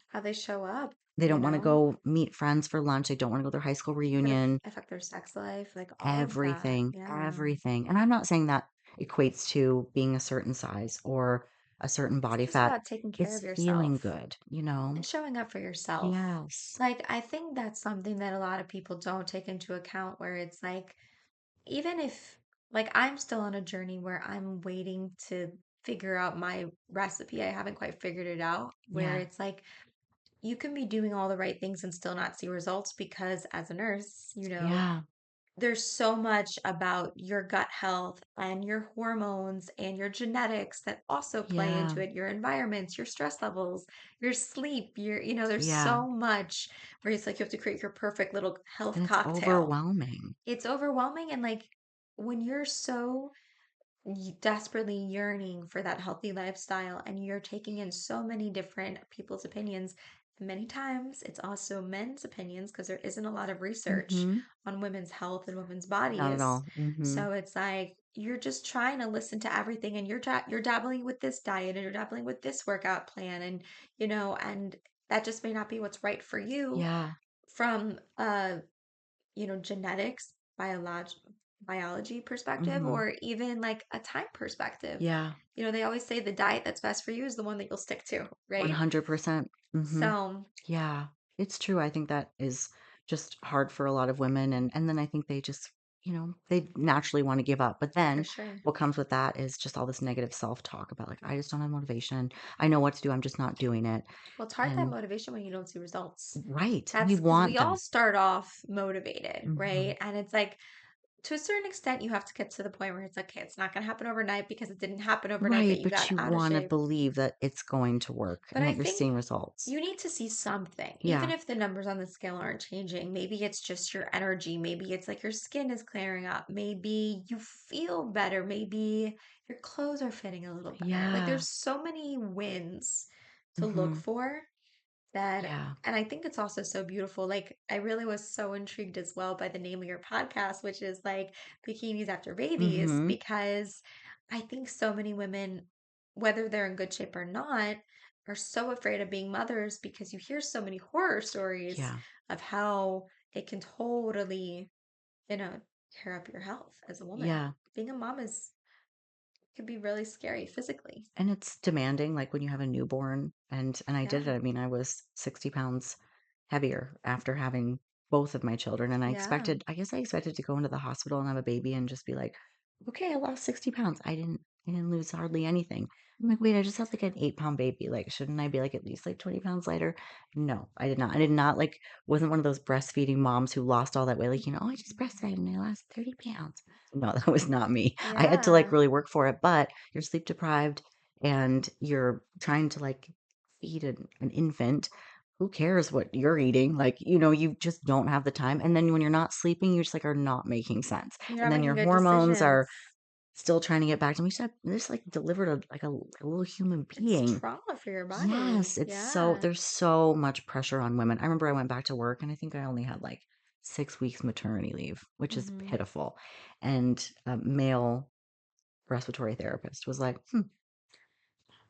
How they show up, They you don't wanna know? go meet friends for lunch, they don't wanna go to their high school Could reunion, affect their sex life, like all of that. everything, Yeah. everything, and I'm not saying that equates to being a certain size or a certain It's body just fat. about taking care It's of feeling yourself good, you know? and showing up for yourself. Yes. Like, I think that's something that a lot of people don't take into account, where it's like, even if, like, I'm still on a journey where I'm waiting to figure out my recipe, I haven't quite figured it out, where Yeah. it's like, you can be doing all the right things and still not see results because as a nurse, Yeah. there's so much about your gut health and your hormones and your genetics that also play Yeah. into it, your environments, your stress levels, your sleep, there's Yeah. so much where it's like you have to create your perfect little health And it's cocktail. overwhelming. It's overwhelming. And like when you're so desperately yearning for that healthy lifestyle and you're taking in so many different people's opinions, many times it's also men's opinions because there isn't a lot of research Mhm. on women's health and women's Not at bodies. all. Mhm. So it's like you're just trying to listen to everything, and you're dabbling with this diet and you're dabbling with this workout plan, and and that just may not be what's right for you Yeah. from genetics, biology perspective, Mhm. or even like a time perspective. Yeah. They always say the diet that's best for you is the one that you'll stick to, right? 100%. Mhm. So, Yeah, it's true. I think that is just hard for a lot of women, and then I think they just, they naturally want to give up. But for then sure. what comes with that is just all this negative self-talk about like, I just don't have motivation. I know what to do. I'm just not doing it. Well, it's hard that And motivation when you don't see results. right, we That's because we want all them. start off motivated, Hmm. right? And it's like, to a certain extent, you have to get to the point where it's like, okay, it's not going to happen overnight because it didn't happen overnight that Right, you but got you out of want to shape. believe that it's going to work But and I that you're think seeing results. you need to see something, even Yeah. if the numbers on the scale aren't changing. Maybe it's just your energy. Maybe it's like your skin is clearing up. Maybe you feel better. Maybe your clothes are fitting a little better. Like Yeah. there's so many wins to look Hmm. for that. Yeah. And I think it's also so beautiful. Like I really was so intrigued as well by the name of your podcast, which is like Bikinis After Babies, Hmm. because I think so many women, whether they're in good shape or not, are so afraid of being mothers because you hear so many horror stories Yeah. of how it can totally, you know, tear up your health as a woman. Yeah. Being a mom is can be really scary physically. And it's demanding, like, when you have a newborn, and I did Yeah. it. I mean, I was 60 pounds heavier after having both of my children, and Yeah. I guess I expected to go into the hospital and have a baby and just be like, "Okay, I lost 60 pounds." I didn't lose hardly anything. I'm like, "Wait, I just had, like, an 8-pound baby, like, shouldn't I be, like, at least, like, 20 pounds lighter?" No, I did not. I did not, like wasn't one of those breastfeeding moms who lost all that weight, like, "Oh, I just breastfed and I lost 30 pounds." No, that was not me. I had to, like, Yeah. really work for it, but you're sleep deprived and you're trying to like feed an infant, who cares what you're eating? Like, you just don't have the time. And then when you're not sleeping, you just like are not making sense. You're And not then making your good hormones decisions. are still trying to get back to me. Just like delivered a little human It's being. trauma for your body. Yes, Yeah. there's so much pressure on women. I remember I went back to work and I think I only had like 6 weeks maternity leave, which is Hmm. pitiful. And a male respiratory therapist was like,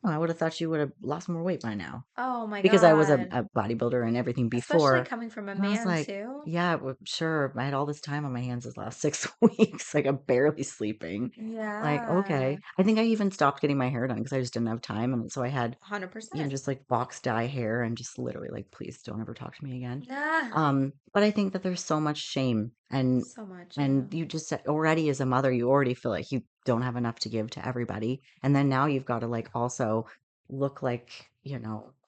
"Oh, I would have thought you would have lost more weight by now." Oh my Because I was God. a bodybuilder and everything Especially before, coming from a and I was man like, too. "Yeah, sure." I had all this time on my hands this last 6 weeks, like, I'm barely sleeping. Like, Yeah. "Okay." I think I even stopped getting my hair done because I just didn't have time, and so I had, 100%. just, like, box dye hair and just literally like, "Please don't ever talk to me again." Nah. But I think that there's so much shame So much, yeah. and you just said already as a mother, you already feel like you don't have enough to give to everybody, and then now you've gotta, like, also look like,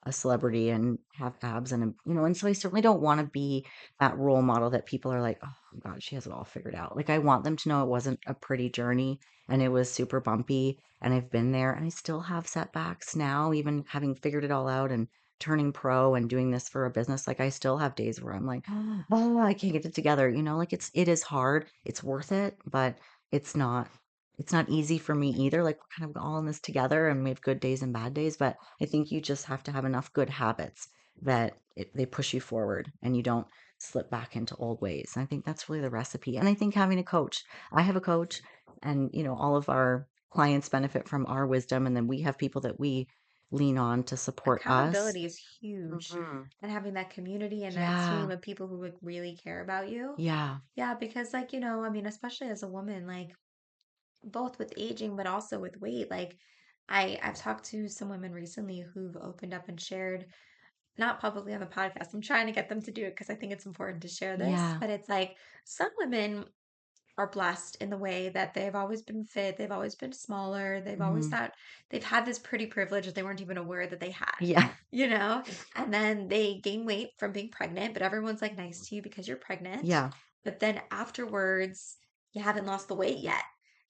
a celebrity and have abs and so I certainly don't want to be that role model that people are like, oh God, she has it all figured out. Like I want them to know it wasn't a pretty journey and it was super bumpy and I've been there and I still have setbacks now, even having figured it all out and turning pro and doing this for a business. Like I still have days where I'm like, oh, I can't get it together. Like it is hard. It's worth it, but it's not it's not easy for me either. Like we're kind of all in this together and we have good days and bad days, but I think you just have to have enough good habits that they push you forward and you don't slip back into old ways. And I think that's really the recipe. And I think having a coach, I have a coach and, all of our clients benefit from our wisdom. And then we have people that we lean on to support us. Accountability is huge. Hmm. And having that community and that Yeah. team of people who like really care about you. Yeah. Yeah, because like, I mean, especially as a woman, like both with aging but also with weight, like I've talked to some women recently who've opened up and shared, not publicly on the podcast. I'm trying to get them to do it because I think it's important to share this, Yeah. but it's like some women are blessed in the way that they've always been fit, they've always been smaller, Hmm. they've had this pretty privilege that they weren't even aware that they had, Yeah. you know? And then they gain weight from being pregnant, but everyone's like nice to you because you're pregnant. Yeah. But then afterwards, you haven't lost the weight yet.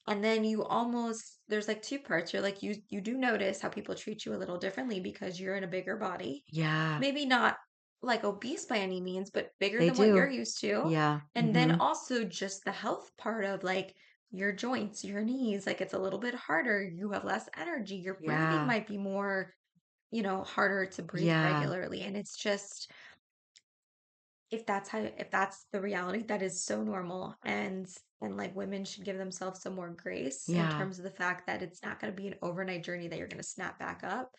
And then you almost there's like two parts. You're like you do notice how people treat you a little differently because you're in a bigger body. Yeah. Maybe not like obese by any means, but bigger They than what you're do. used to. Yeah. And then Hmm. also just the health part of like your joints, your knees, like it's a little bit harder. You have less energy. Your breathing Yeah. might be more, harder to breathe Yeah. regularly. And it's just if that's the reality, that is so normal. And like women should give themselves some more grace in Yeah. terms of the fact that it's not going to be an overnight journey that you're going to snap back up.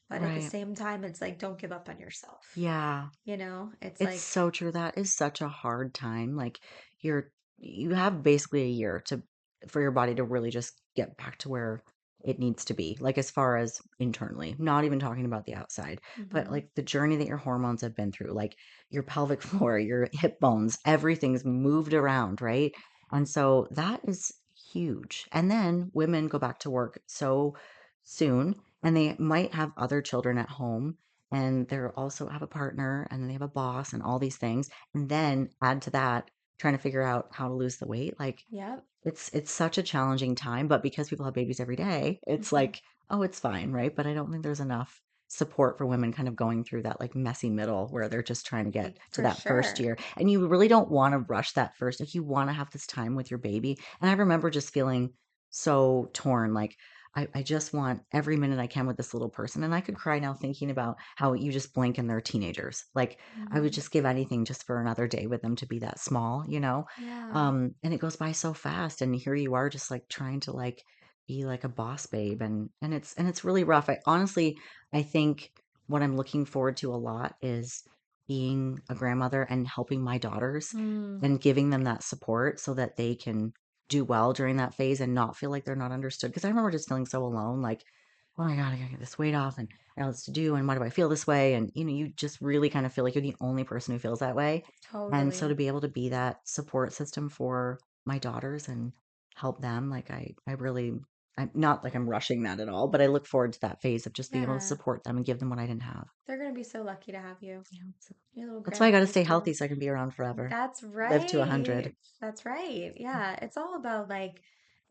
But at the Right. same time, it's like don't give up on yourself. Yeah. It's It's like so true. That is such a hard time. Like you have basically a year to for your body to really just get back to where it needs to be. Like as far as internally, not even talking about the outside, but mhm. like the journey that your hormones have been through, like your pelvic floor, your hip bones, everything's moved around, right? And so that is huge. And then women go back to work so soon and they might have other children at home and they're also have a partner and then they have a boss and all these things and then add to that trying to figure out how to lose the weight like Yep. it's such a challenging time but because people have babies every day it's Mhm. like oh it's fine right but I don't think there's enough support for women kind of going through that like messy middle where they're just trying to get to For that first sure. year and you really don't want to rush that first like you want to have this time with your baby and I remember just feeling so torn like I just want every minute I can with this little person. And I could cry now thinking about how you just blink and they're teenagers. Like I would Mhm. just give anything just for another day with them to be that small. Yeah. And it goes by so fast. And here you are just like trying to like be like a boss babe. And it's really rough. I think what I'm looking forward to a lot is being a grandmother and helping my daughters Mm. and giving them that support so that they can do well during that phase and not feel like they're not understood. Because I remember just feeling so alone, like, oh my God, I gotta get this weight off and I know what to do and why do I feel this way? And you just really kind of feel like you're the only person who feels that way. And so to Totally. be able to be that support system for my daughters and help them, like I really I'm not like I'm rushing that at all, but I look forward to that phase of just being able to Yeah. support them and give them what I didn't have. They're gonna be so lucky to have you. Yeah, so Your little that's why I gotta stay healthy grandbabies. so I can be around forever. That's Live to 100. right. That's right. Yeah. It's all about like,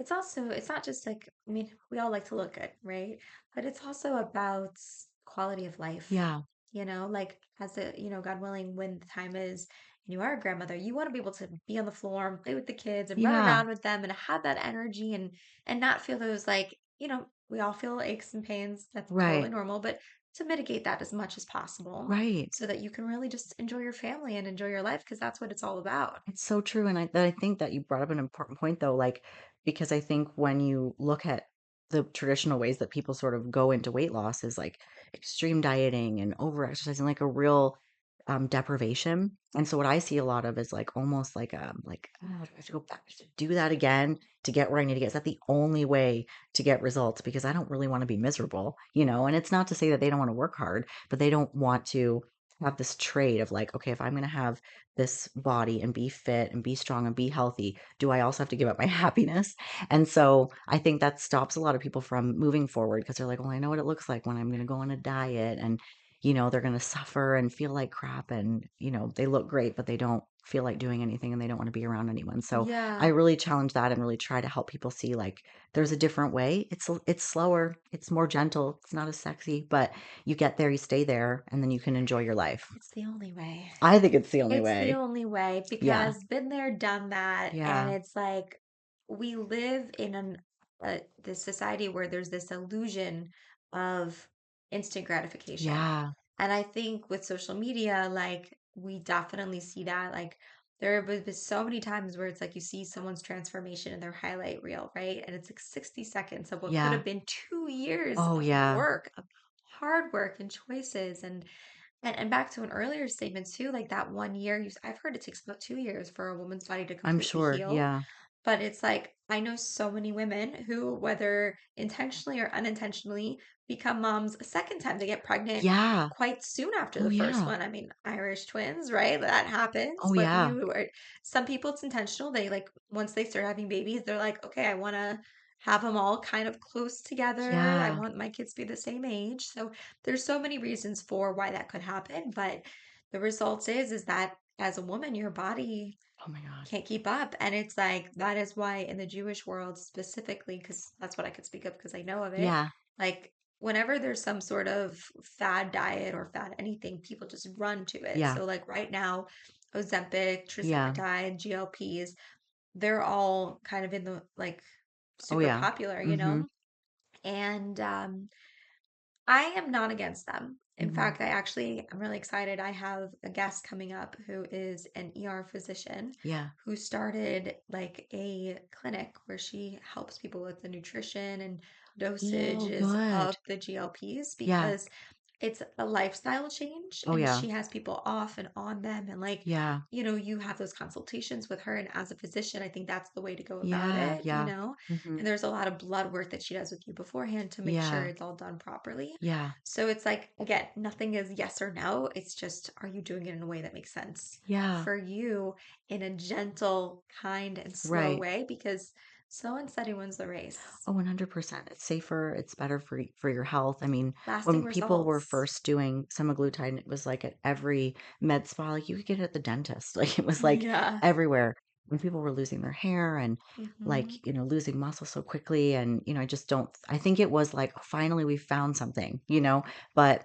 it's not just like, I mean, we all like to look good, right? But it's also about quality of life. Yeah. Like God willing, when the time is and you are a grandmother, you want to be able to be on the floor and play with the kids and run Yeah. around with them and have that energy and not feel those like, we all feel aches and pains. That's totally Right. normal, but to mitigate that as much as possible Right. so that you can really just enjoy your family and enjoy your life because that's what it's all about. It's so true, and I think that you brought up an important point though, like because I think when you look at the traditional ways that people sort of go into weight loss is like extreme dieting and over exercising, like a real deprivation. And so what I see a lot of is like almost like oh, do I have to go back to do that again to get where I need to get? Is that the only way to get results? Because I don't really want to be miserable. And it's not to say that they don't want to work hard, but they don't want to have this trade of like, okay, if I'm going to have this body and be fit and be strong and be healthy, do I also have to give up my happiness? And so I think that stops a lot of people from moving forward because they're like, well, I know what it looks like when I'm going to go on a diet and, they're going to suffer and feel like crap and, they look great, but they don't feel like doing anything and they don't want to be around anyone. So I Yeah. really challenge that and really try to help people see like there's a different way. It's slower, it's more gentle, it's not as sexy, but you get there, you stay there, and then you can enjoy your life. It's the only way. I think it's the only It's the way. only way Yeah. because been there, done that, and Yeah. it's like we live in this society where there's this illusion of instant gratification. Yeah. And I think with social media, like we definitely see that. Like there have been so many times where it's like you see someone's transformation in their highlight reel, right? And it's like 60 seconds of what could Yeah. have been 2 years Oh, of yeah. work, of hard work and choices and back to an earlier statement too, like that 1 year, I've heard it takes about 2 years for a woman's body to I'm completely sure. heal. Yeah. But it's like I know so many women who, whether intentionally or unintentionally, become moms a second time. They get pregnant Yeah. quite soon after Oh, the first yeah. one. I mean, Irish twins, right? That happens. Oh, But yeah. some people it's intentional. They like once they start having babies, they're like, okay, I want to have them all kind of close together. I Yeah. want my kids to be the same age. So there's so many reasons for why that could happen. But the results is that as a woman, your body Oh, my God. can't keep up. And it's like that is why in the Jewish world specifically, because that's what I could speak of because I know of it, Yeah. like whenever there's some sort of fad diet or fad anything, people just run to it. Yeah. So like right now, Ozempic, Yeah. Tirzepatide, GLPs, they're all kind of in the like Oh, super yeah. popular, Mm-hmm. And I am not against them. In Mm-hmm. fact, I'm really excited. I have a guest coming up who is an ER physician Yeah. who started like a clinic where she helps people with the nutrition and Oh, dosages good. of the GLPs Yeah. because it's a lifestyle change Oh, and yeah. she has people off and on them and like Yeah. you have those consultations with her and as a physician I think that's the way to go about Yeah. it, Yeah. Mm-hmm. and there's a lot of blood work that she does with you beforehand to make sure Yeah. it's all done properly. Yeah. So it's like, again, nothing is yes or no. It's just, are you doing it in a way that makes sense Yeah. for you in a gentle, kind, and slow Right. way? Because slow and steady wins the race. Oh, 100%. It's safer. It's better for your health. I mean, Lasting when people were results. first doing semaglutide, it was like at every med spa, like you could get it at the dentist. Like it was like Yeah. everywhere. When people were losing their hair and like, Hmm. losing muscle so quickly. And, I just don't, I think it was like, finally we found something, but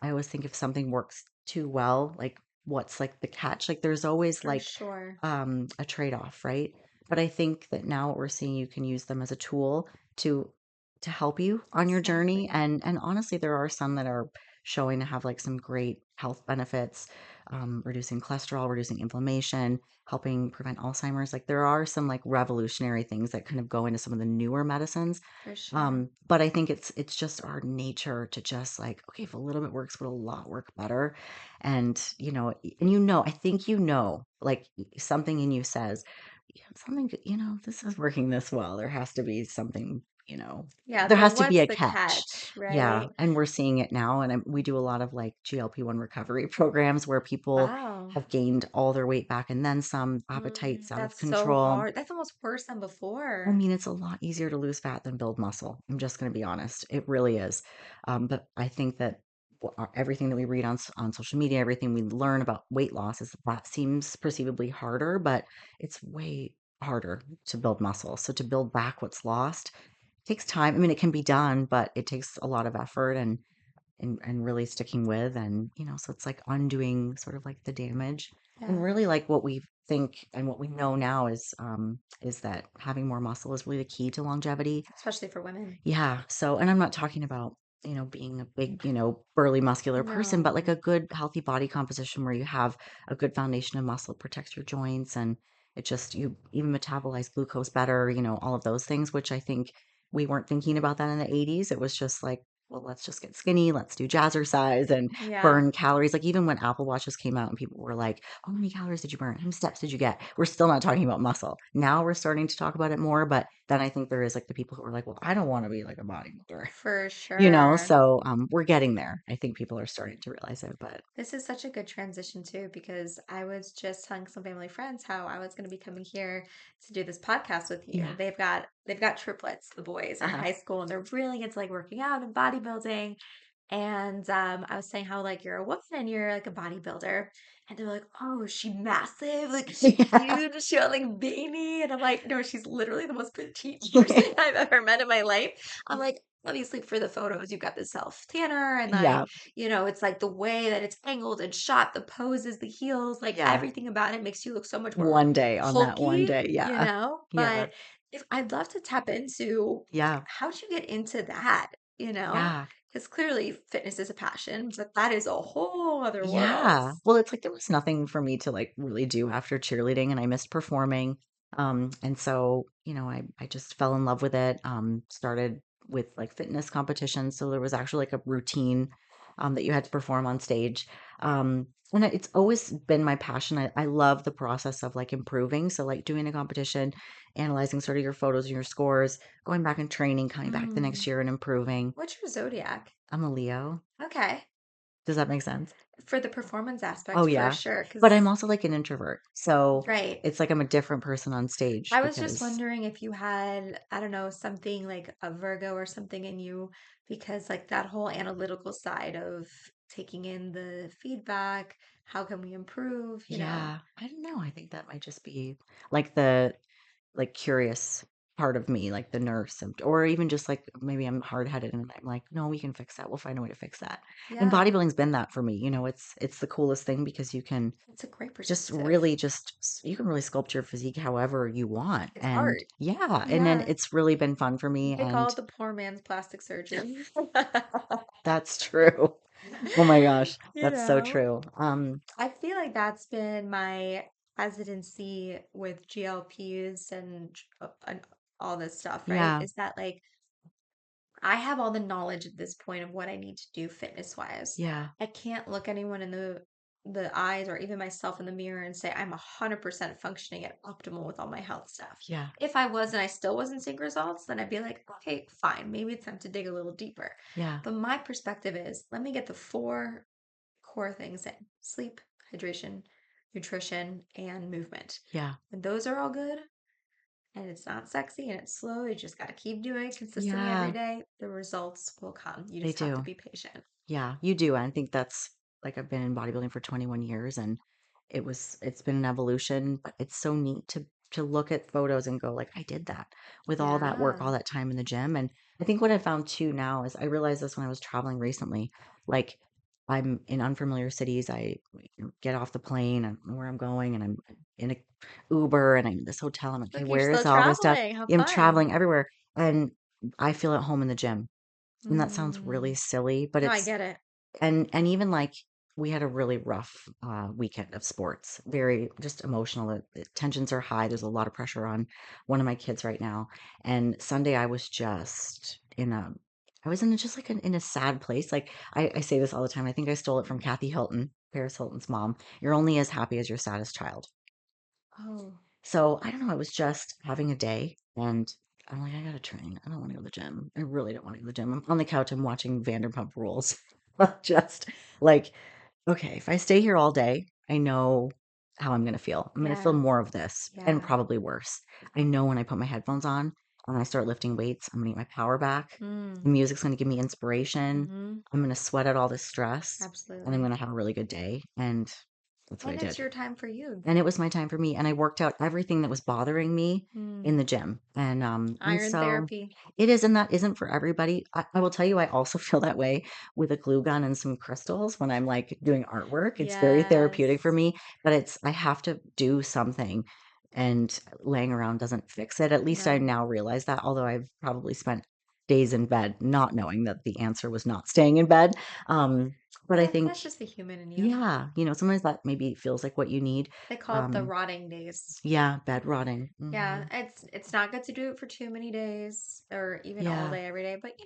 I always think if something works too well, like what's like the catch? Like there's always For like sure. a trade-off, right? But I think that now what we're seeing, you can use them as a tool to help you on your journey. Exactly. And honestly, there are some that are showing to have like some great health benefits, reducing cholesterol, reducing inflammation, helping prevent Alzheimer's. Like there are some like revolutionary things that kind of go into some of the newer medicines. For sure. But I think it's just our nature to just like, okay, if a little bit works, would a lot work better? And I think like something in you says, yeah, something, this is working this well. There has to be something, Yeah. there The has to be what's a the catch. catch, Yeah. right? And we're seeing it now. And we do a lot of like GLP-1 recovery programs where people Wow. have gained all their weight back and then some, appetite's out of That's so control. hard. That's almost worse than I before. mean, it's a lot easier to lose fat than build muscle. I'm just going to be honest. It really is. But I think that everything that we read on social media, everything we learn about weight loss is that seems perceivably harder, but it's way harder to build muscle. So to build back what's lost takes time. I mean, it can be done, but it takes a lot of effort and really sticking with and so it's like undoing sort of like the damage and Yeah. really like what we think and what we know now is that having more muscle is really the key to longevity. Especially for women. Yeah, so and I'm not talking about being a big burly muscular person, but like No. a good healthy body composition where you have a good foundation of muscle, protects your joints, and it just you even metabolize glucose better, all of those things, which I think we weren't thinking about that in the 80s. It was just like well, let's just get skinny, let's do jazzercise and Yeah, burn calories. Like even when Apple Watches came out and people were like, "Oh, how many calories did you burn? How many steps did you get?" We're still not talking about muscle. Now we're starting to talk about it more, but then I think there is like the people who are like, "Well, I don't want to be like a bodybuilder." for You know, sure. so we're getting there. I think people are starting to realize it, but This is such a good transition too, because I was just telling some family friends how I was going to be coming here to do this podcast with you. yeah. They've got triplets, the boys are in Uh-huh. high school, and they're really into like working out and bodybuilding. And I was saying how like you're a woman and you're like a bodybuilder. And they're like, "Oh, is she massive? Like, is she Yeah. cute? Is she all like veiny?" And I'm like, "No, she's literally the most petite person I've ever met in my life." I'm like, obviously for the photos, you've got the self tanner and like, Yeah. it's like the way that it's angled and shot, the poses, the heels, like Yeah. everything about it makes you look so much more One day on that one hulky, day. Yeah. Yeah. But if I'd love to tap into Yeah. how'd you get into that, you know? Yeah. Because clearly fitness is a passion, but that is a whole other world. Yeah. Well, it's like there was nothing for me to like really do after cheerleading and I missed performing. And so, I just fell in love with it. Started with like fitness competitions. So there was actually like a routine that you had to perform on stage. And it's always been my passion. I love the process of like improving. So like doing a competition, analyzing sort of your photos and your scores, going back and training, coming back the next Mm. year and improving. What's your zodiac? I'm a Leo. Okay. Does that make sense? For the performance Oh, aspect, for yeah. sure. But I'm Because, also, like, an introvert, so right. it's like I'm a different person on stage I was just because wondering if you had, I don't know, something like a Virgo or something in you, because like that whole analytical side of taking in the feedback, how can we improve, yeah, I don't know, I think that might just be, like, the like, curious part of me, like the nurse, or even just, like, maybe I'm hard-headed and I'm like, "No, we can fix that, we'll find a way to fix that." And Yeah, bodybuilding's been that for me, it's the coolest thing because you can it's a great just perspective. really you can really sculpt your physique however you want, It's and art. yeah, and then Yeah. it's really been fun for me, They call and it the poor man's plastic surgery. that's true. Oh my gosh, You that's so know, true. I feel like that's been my hesitancy with GLPs and all this stuff, right? Yeah, Is that like I have all the knowledge at this point of what I need to do fitness wise. yeah, I can't look anyone in the eyes or even myself in the mirror and say I'm 100% functioning at optimal with all my health stuff. yeah, If I was and I still wasn't seeing results, then I'd be like, okay, fine, maybe it's time to dig a little deeper. yeah, But my perspective is let me get the four core things in: sleep, hydration, nutrition, and movement. yeah, When those are all good, and it's not sexy and it's slow. You just got to keep doing it consistently every yeah, day. The results will come. You they just have to do. be patient. Yeah, you do. I think that's like I've been in bodybuilding for 21 years and it's been an evolution, but it's so neat to look at photos and go like I did that with all that work, Yeah. all that time in the gym. And I think what I found too now is I realized this when I was traveling recently, like I'm in unfamiliar cities. I get off the plane and where I'm going and I'm in a Uber and I'm in this hotel. I'm like, okay, Look, you're where still is all this stuff? traveling. How I'm fun. traveling everywhere and I feel at home in the gym. And that sounds really Mm. silly, but No, I it's get it. and even like we had a really rough weekend of sports, very just emotional. The tensions are high. There's a lot of pressure on one of my kids right now. And Sunday, I was just I was in just like in a sad place. Like I say this all the time. I think I stole it from Kathy Hilton, Paris Hilton's mom. You're only as happy as your saddest child. Oh, So I don't know. I was just having a day and I'm like, I gotta train. I don't want to go to the gym. I really don't want to go to the gym. I'm on the couch. I'm watching Vanderpump Rules. Just like, okay, if I stay here all day, I know how I'm gonna feel. I'm gonna feel yeah. more of this and Yeah. probably worse. I know when I put my headphones on and I start lifting weights, I'm gonna get my power back. Mm. The music's gonna give me inspiration. Mm-hmm. I'm gonna sweat out all this stress and I'm Absolutely. gonna have a really good day. And that's what I And it's did. your time for you. And it was my time for me, and I worked out everything that was bothering me Mm. in the gym, and Iron so therapy. it is, and that isn't for everybody. I will tell you, I also feel that way with a glue gun and some crystals when I'm, like, doing artwork. It's very therapeutic for Yes. me, but I have to do something, and laying around doesn't fix it. At least I No. now realize that, although I've probably spent days in bed, not knowing that the answer was not staying in bed. But I think, That's just the human in you. yeah, sometimes that maybe feels like what you need. They call it the Um, rotting days. yeah, bed rotting. Yeah, it's not good to do it for too many days or even all Yeah, day every day, but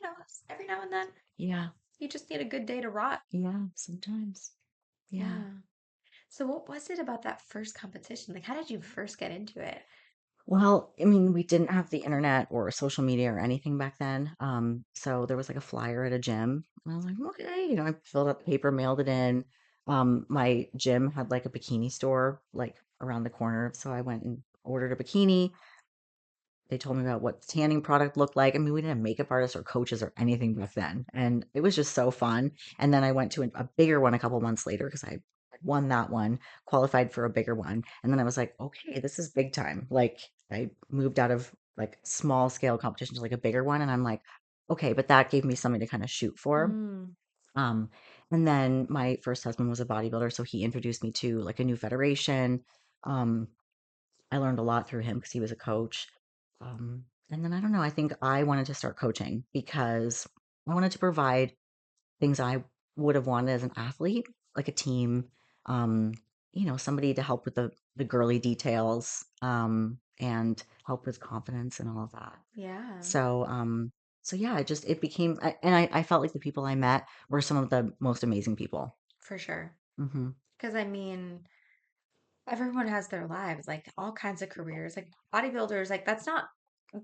every now and then yeah, you just need a good day to rot. yeah, sometimes. Yeah. Yeah. So what was it about that first competition? Like, how did you first get into it? Well, I mean, we didn't have the internet or social media or anything back then. So there was like a flyer at a gym, and I was like, okay, I filled out the paper, mailed it in. My gym had like a bikini store like around the corner, so I went and ordered a bikini. They told me about what tanning product looked like. I mean, we didn't have makeup artists or coaches or anything back then, and it was just so fun. And then I went to a bigger one a couple months later because I won that one, qualified for a bigger one, and then I was like, okay, this is big time. Like I moved out of like small scale competition to like a bigger one, and I'm like, okay, but that gave me something to kind of shoot for. Mm, Um, and then my first husband was a bodybuilder, so he introduced me to like a new federation. Um, I learned a lot through him because he was a coach. And then I don't know, I think I wanted to start coaching because I wanted to provide things I would have wanted as an athlete, like a team, um, somebody to help with the girly details, and help with confidence and all of that. yeah, So, yeah, it became, and I felt like the people I met were some of the most amazing people. for sure. Hmm. Because I mean, everyone has their lives, like all kinds of careers. Like bodybuilders, like that's not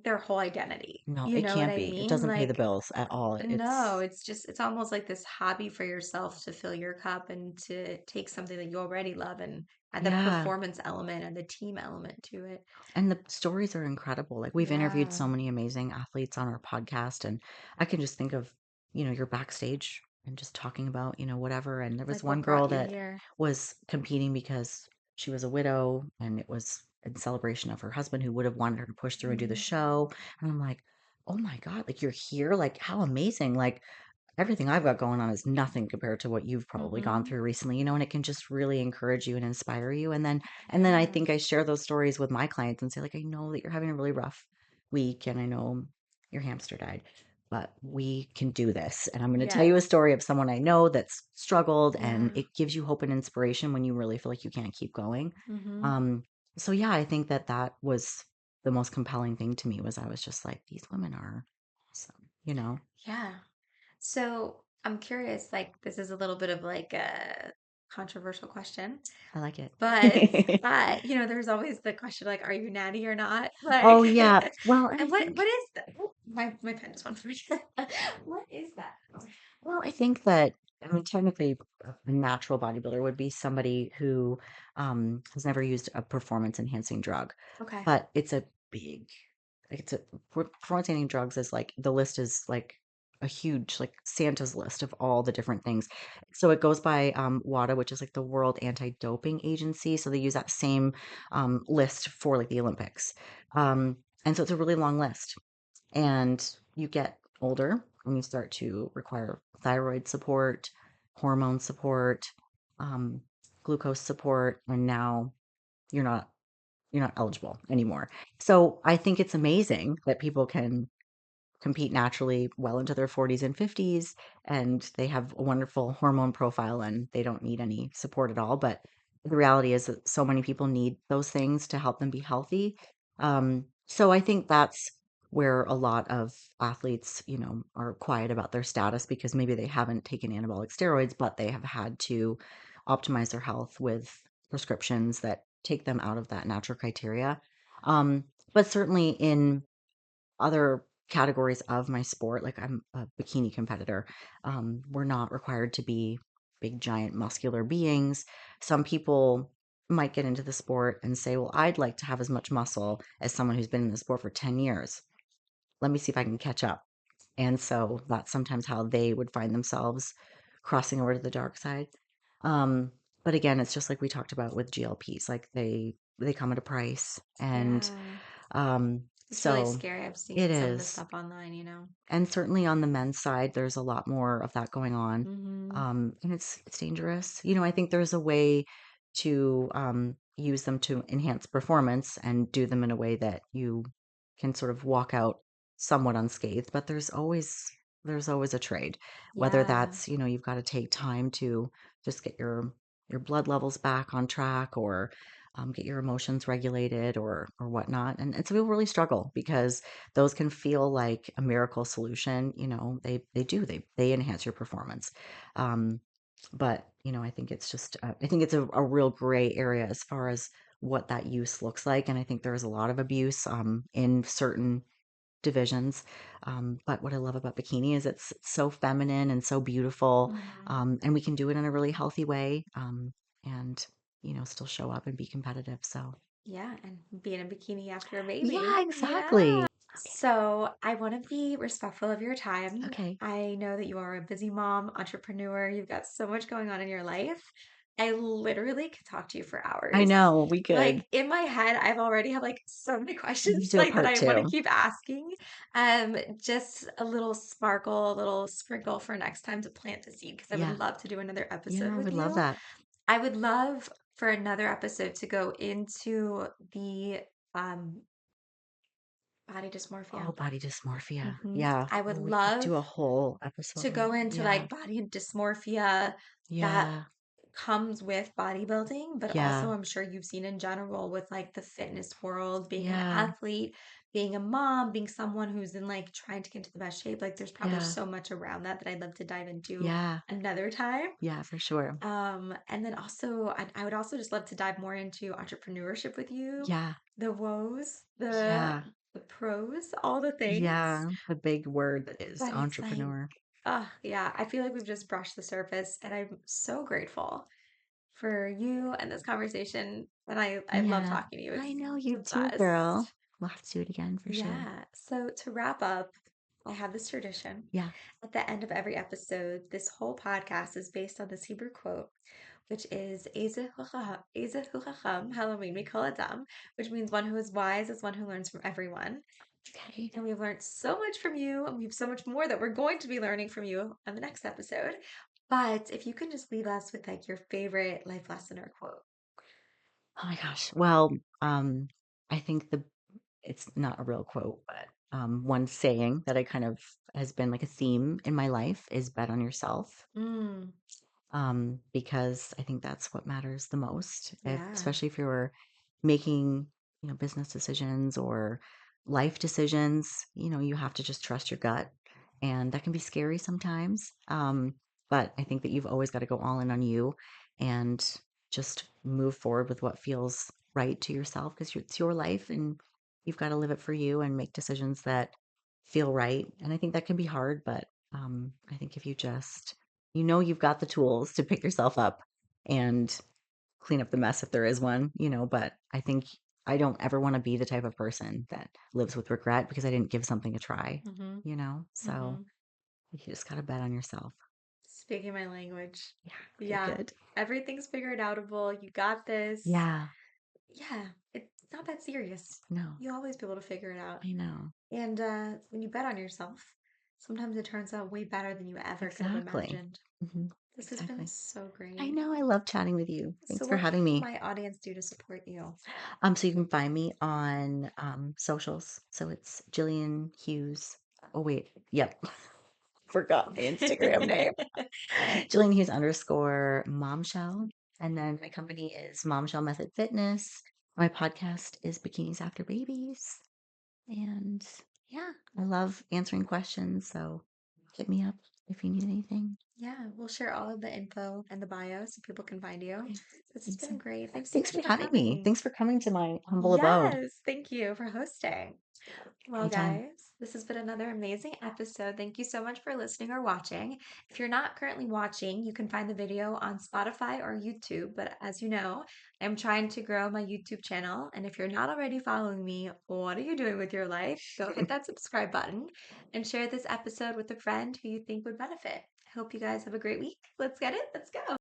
their whole identity. No, You it know what can't I be. It mean? doesn't pay the Like, bills at all. no, it's almost like this hobby for yourself to fill your cup and to take something that you already love and add the Yeah. performance element and the team element to it. And the stories are incredible. Like we've interviewed Yeah. so many amazing athletes on our podcast, and I can just think of, you're backstage and just talking about, whatever. And there was Like one what girl brought you that here? was competing because she was a widow and it was in celebration of her husband who would have wanted her to push through and do the Mm, show. And I'm like, oh my God, like you're here? Like how amazing. Like everything I've got going on is nothing compared to what you've probably gone mm-hmm. through recently, and it can just really encourage you and inspire you. And then I Yeah. think I share those stories with my clients and say, like, I know that you're having a really rough week and I know your hamster died, but we can do this. And I'm going to tell you a Yes. story of someone I know that's struggled, and Yeah. it gives you hope and inspiration when you really feel like you can't keep going. Mm-hmm. Um, so yeah, I think that was the most compelling thing to me was I was just like, these women are awesome, Yeah. So I'm curious, like this is a little bit of like a controversial question, I like it. but there's always the question like, are you natty or not? Oh, Like, yeah. Well, and I and think what is that? Oh, my pen just went for me. What is that? I think that, I mean, technically, a natural bodybuilder would be somebody who has never used a performance enhancing drug, Okay. but it's a big, like, performance enhancing drugs is like the list is like a huge, like Santa's list of all the different things. So it goes by WADA, which is like the World Anti-Doping Agency. So they use that same list for like the Olympics. And so it's a really long list, and you get older and you start to require thyroid support, hormone support, um, glucose support, and now you're not eligible anymore. So I think it's amazing that people can compete naturally well into their 40s and 50s, and they have a wonderful hormone profile and they don't need any support at all. But the reality is that so many people need those things to help them be healthy. So I think that's where a lot of athletes, are quiet about their status because maybe they haven't taken anabolic steroids, but they have had to optimize their health with prescriptions that take them out of that natural criteria. But certainly in other categories of my sport, like I'm a bikini competitor, we're not required to be big, giant, muscular beings. Some people might get into the sport and say, well, I'd like to have as much muscle as someone who's been in the sport for 10 years. Let me see if I can catch up. And so that's sometimes how they would find themselves crossing over to the dark side. Um, but again, it's just like we talked about with GLPs, like they come at a price. And Yeah. It's really so scary. I've it seen some of the is. stuff online. And certainly on the men's side, there's a lot more of that going on. Mm-hmm. And it's dangerous. I think there's a way to use them to enhance performance and do them in a way that you can sort of walk out somewhat unscathed, but there's always a trade. Whether Yeah. that's, you've got to take time to just get your blood levels back on track, or get your emotions regulated, or whatnot. And some people really struggle because those can feel like a miracle solution. They enhance your performance. Um, but I think it's just I think it's a real gray area as far as what that use looks like. And I think there's a lot of abuse in certain divisions. But what I love about bikini is it's so feminine and so beautiful. Mhm. And we can do it in a really healthy way. And still show up and be competitive. So Yeah, and being a bikini after a yeah, baby. exactly. Yeah. So I want to be respectful of your time. Okay. I know that you are a busy mom, entrepreneur. You've got so much going on in your life. I literally could talk to you for I hours. know we Like could. in my head, I've already have like so many We need questions to do a like that part I want to two. keep asking. Just a little sparkle, a little sprinkle for next time to plant the seed because I would Yeah. love to do another episode Yeah, I with would love you. that. I would love for another episode to go into the um, body Oh, dysmorphia. body dysmorphia. Yeah. I would Oh, we could love do a whole episode to on go that. into Yeah. like body dysmorphia that Yeah. comes with bodybuilding, but also Yeah. I'm sure you've seen in general with like the fitness world, being an Yeah. athlete, being a mom, being someone who's in like trying to get into the best shape. Like there's probably Yeah. so much around that that I'd love to dive into Yeah. another time. Yeah, for sure. And then also, I would also just love to dive more into entrepreneurship with you, Yeah. the woes, Yeah. the pros, all the things. Yeah. The big word that is But it's like, entrepreneur. yeah, I feel like we've just brushed the surface, and I'm so grateful for you and this conversation. And I love Yeah. talking to you. I It's know you the too, girl. best. We'll have to do it again for sure. Yeah. So to wrap up, I have this tradition. Yeah. At the end of every episode, this whole podcast is based on this Hebrew quote, which is Eze hu chacham, Halloween, we call it dumb, which means one who is wise is one who learns from everyone. Okay. And we've learned so much from you, and we have so much more that we're going to be learning from you on the next episode. But if you can just leave us with like your favorite life lesson or quote. Oh my gosh. Well, I think it's not a real quote, but one saying that I kind of has been like a theme in my life is bet on yourself. Mm, Because I think that's what matters the most, yeah. especially if you're making, business decisions or life decisions. You have to just trust your gut, and that can be scary sometimes. But I think that you've always got to go all in on you and just move forward with what feels right to yourself because it's your life and you've got to live it for you and make decisions that feel right. And I think that can be hard, but I think if you just you've got the tools to pick yourself up and clean up the mess if there is one, but I think I don't ever want to be the type of person that lives with regret because I didn't give something a try, Mm-hmm. So Mm-hmm. you just got to bet on yourself. Speaking my language. Yeah. Okay, Yeah. good. Everything's figured outable. You got this. Yeah. Yeah. It's not that serious. No, You'll always be able to figure it out. I know. And when you bet on yourself, sometimes it turns out way better than you ever could have Exactly. imagined. This has been Exactly. so I great. know. I love chatting with you. So, Thanks for what having can me. my audience do to support you? So you can find me on socials. So it's Gillian Hughes. Oh wait, yep. Forgot my Instagram name. Gillian Hughes _ Momshell. And then my company is Momshell Method Fitness. My podcast is Bikinis After Babies. And yeah, I love answering questions. So hit me up if you need anything. Yeah, we'll share all of the info and the bio so people can find you. Okay. This has Thanks, been great. Thanks so thanks much for for having me. coming. Thanks for coming to my humble abode. Yes, thank you for hosting. Well, Anytime. guys, this has been another amazing episode. Thank you so much for listening or watching. If you're not currently watching, you can find the video on Spotify or YouTube. But as you know, I'm trying to grow my YouTube channel. And if you're not already following me, what are you doing with your life? Go hit that subscribe button and share this episode with a friend who you think would benefit. I hope you guys have a great week. Let's get it. Let's go.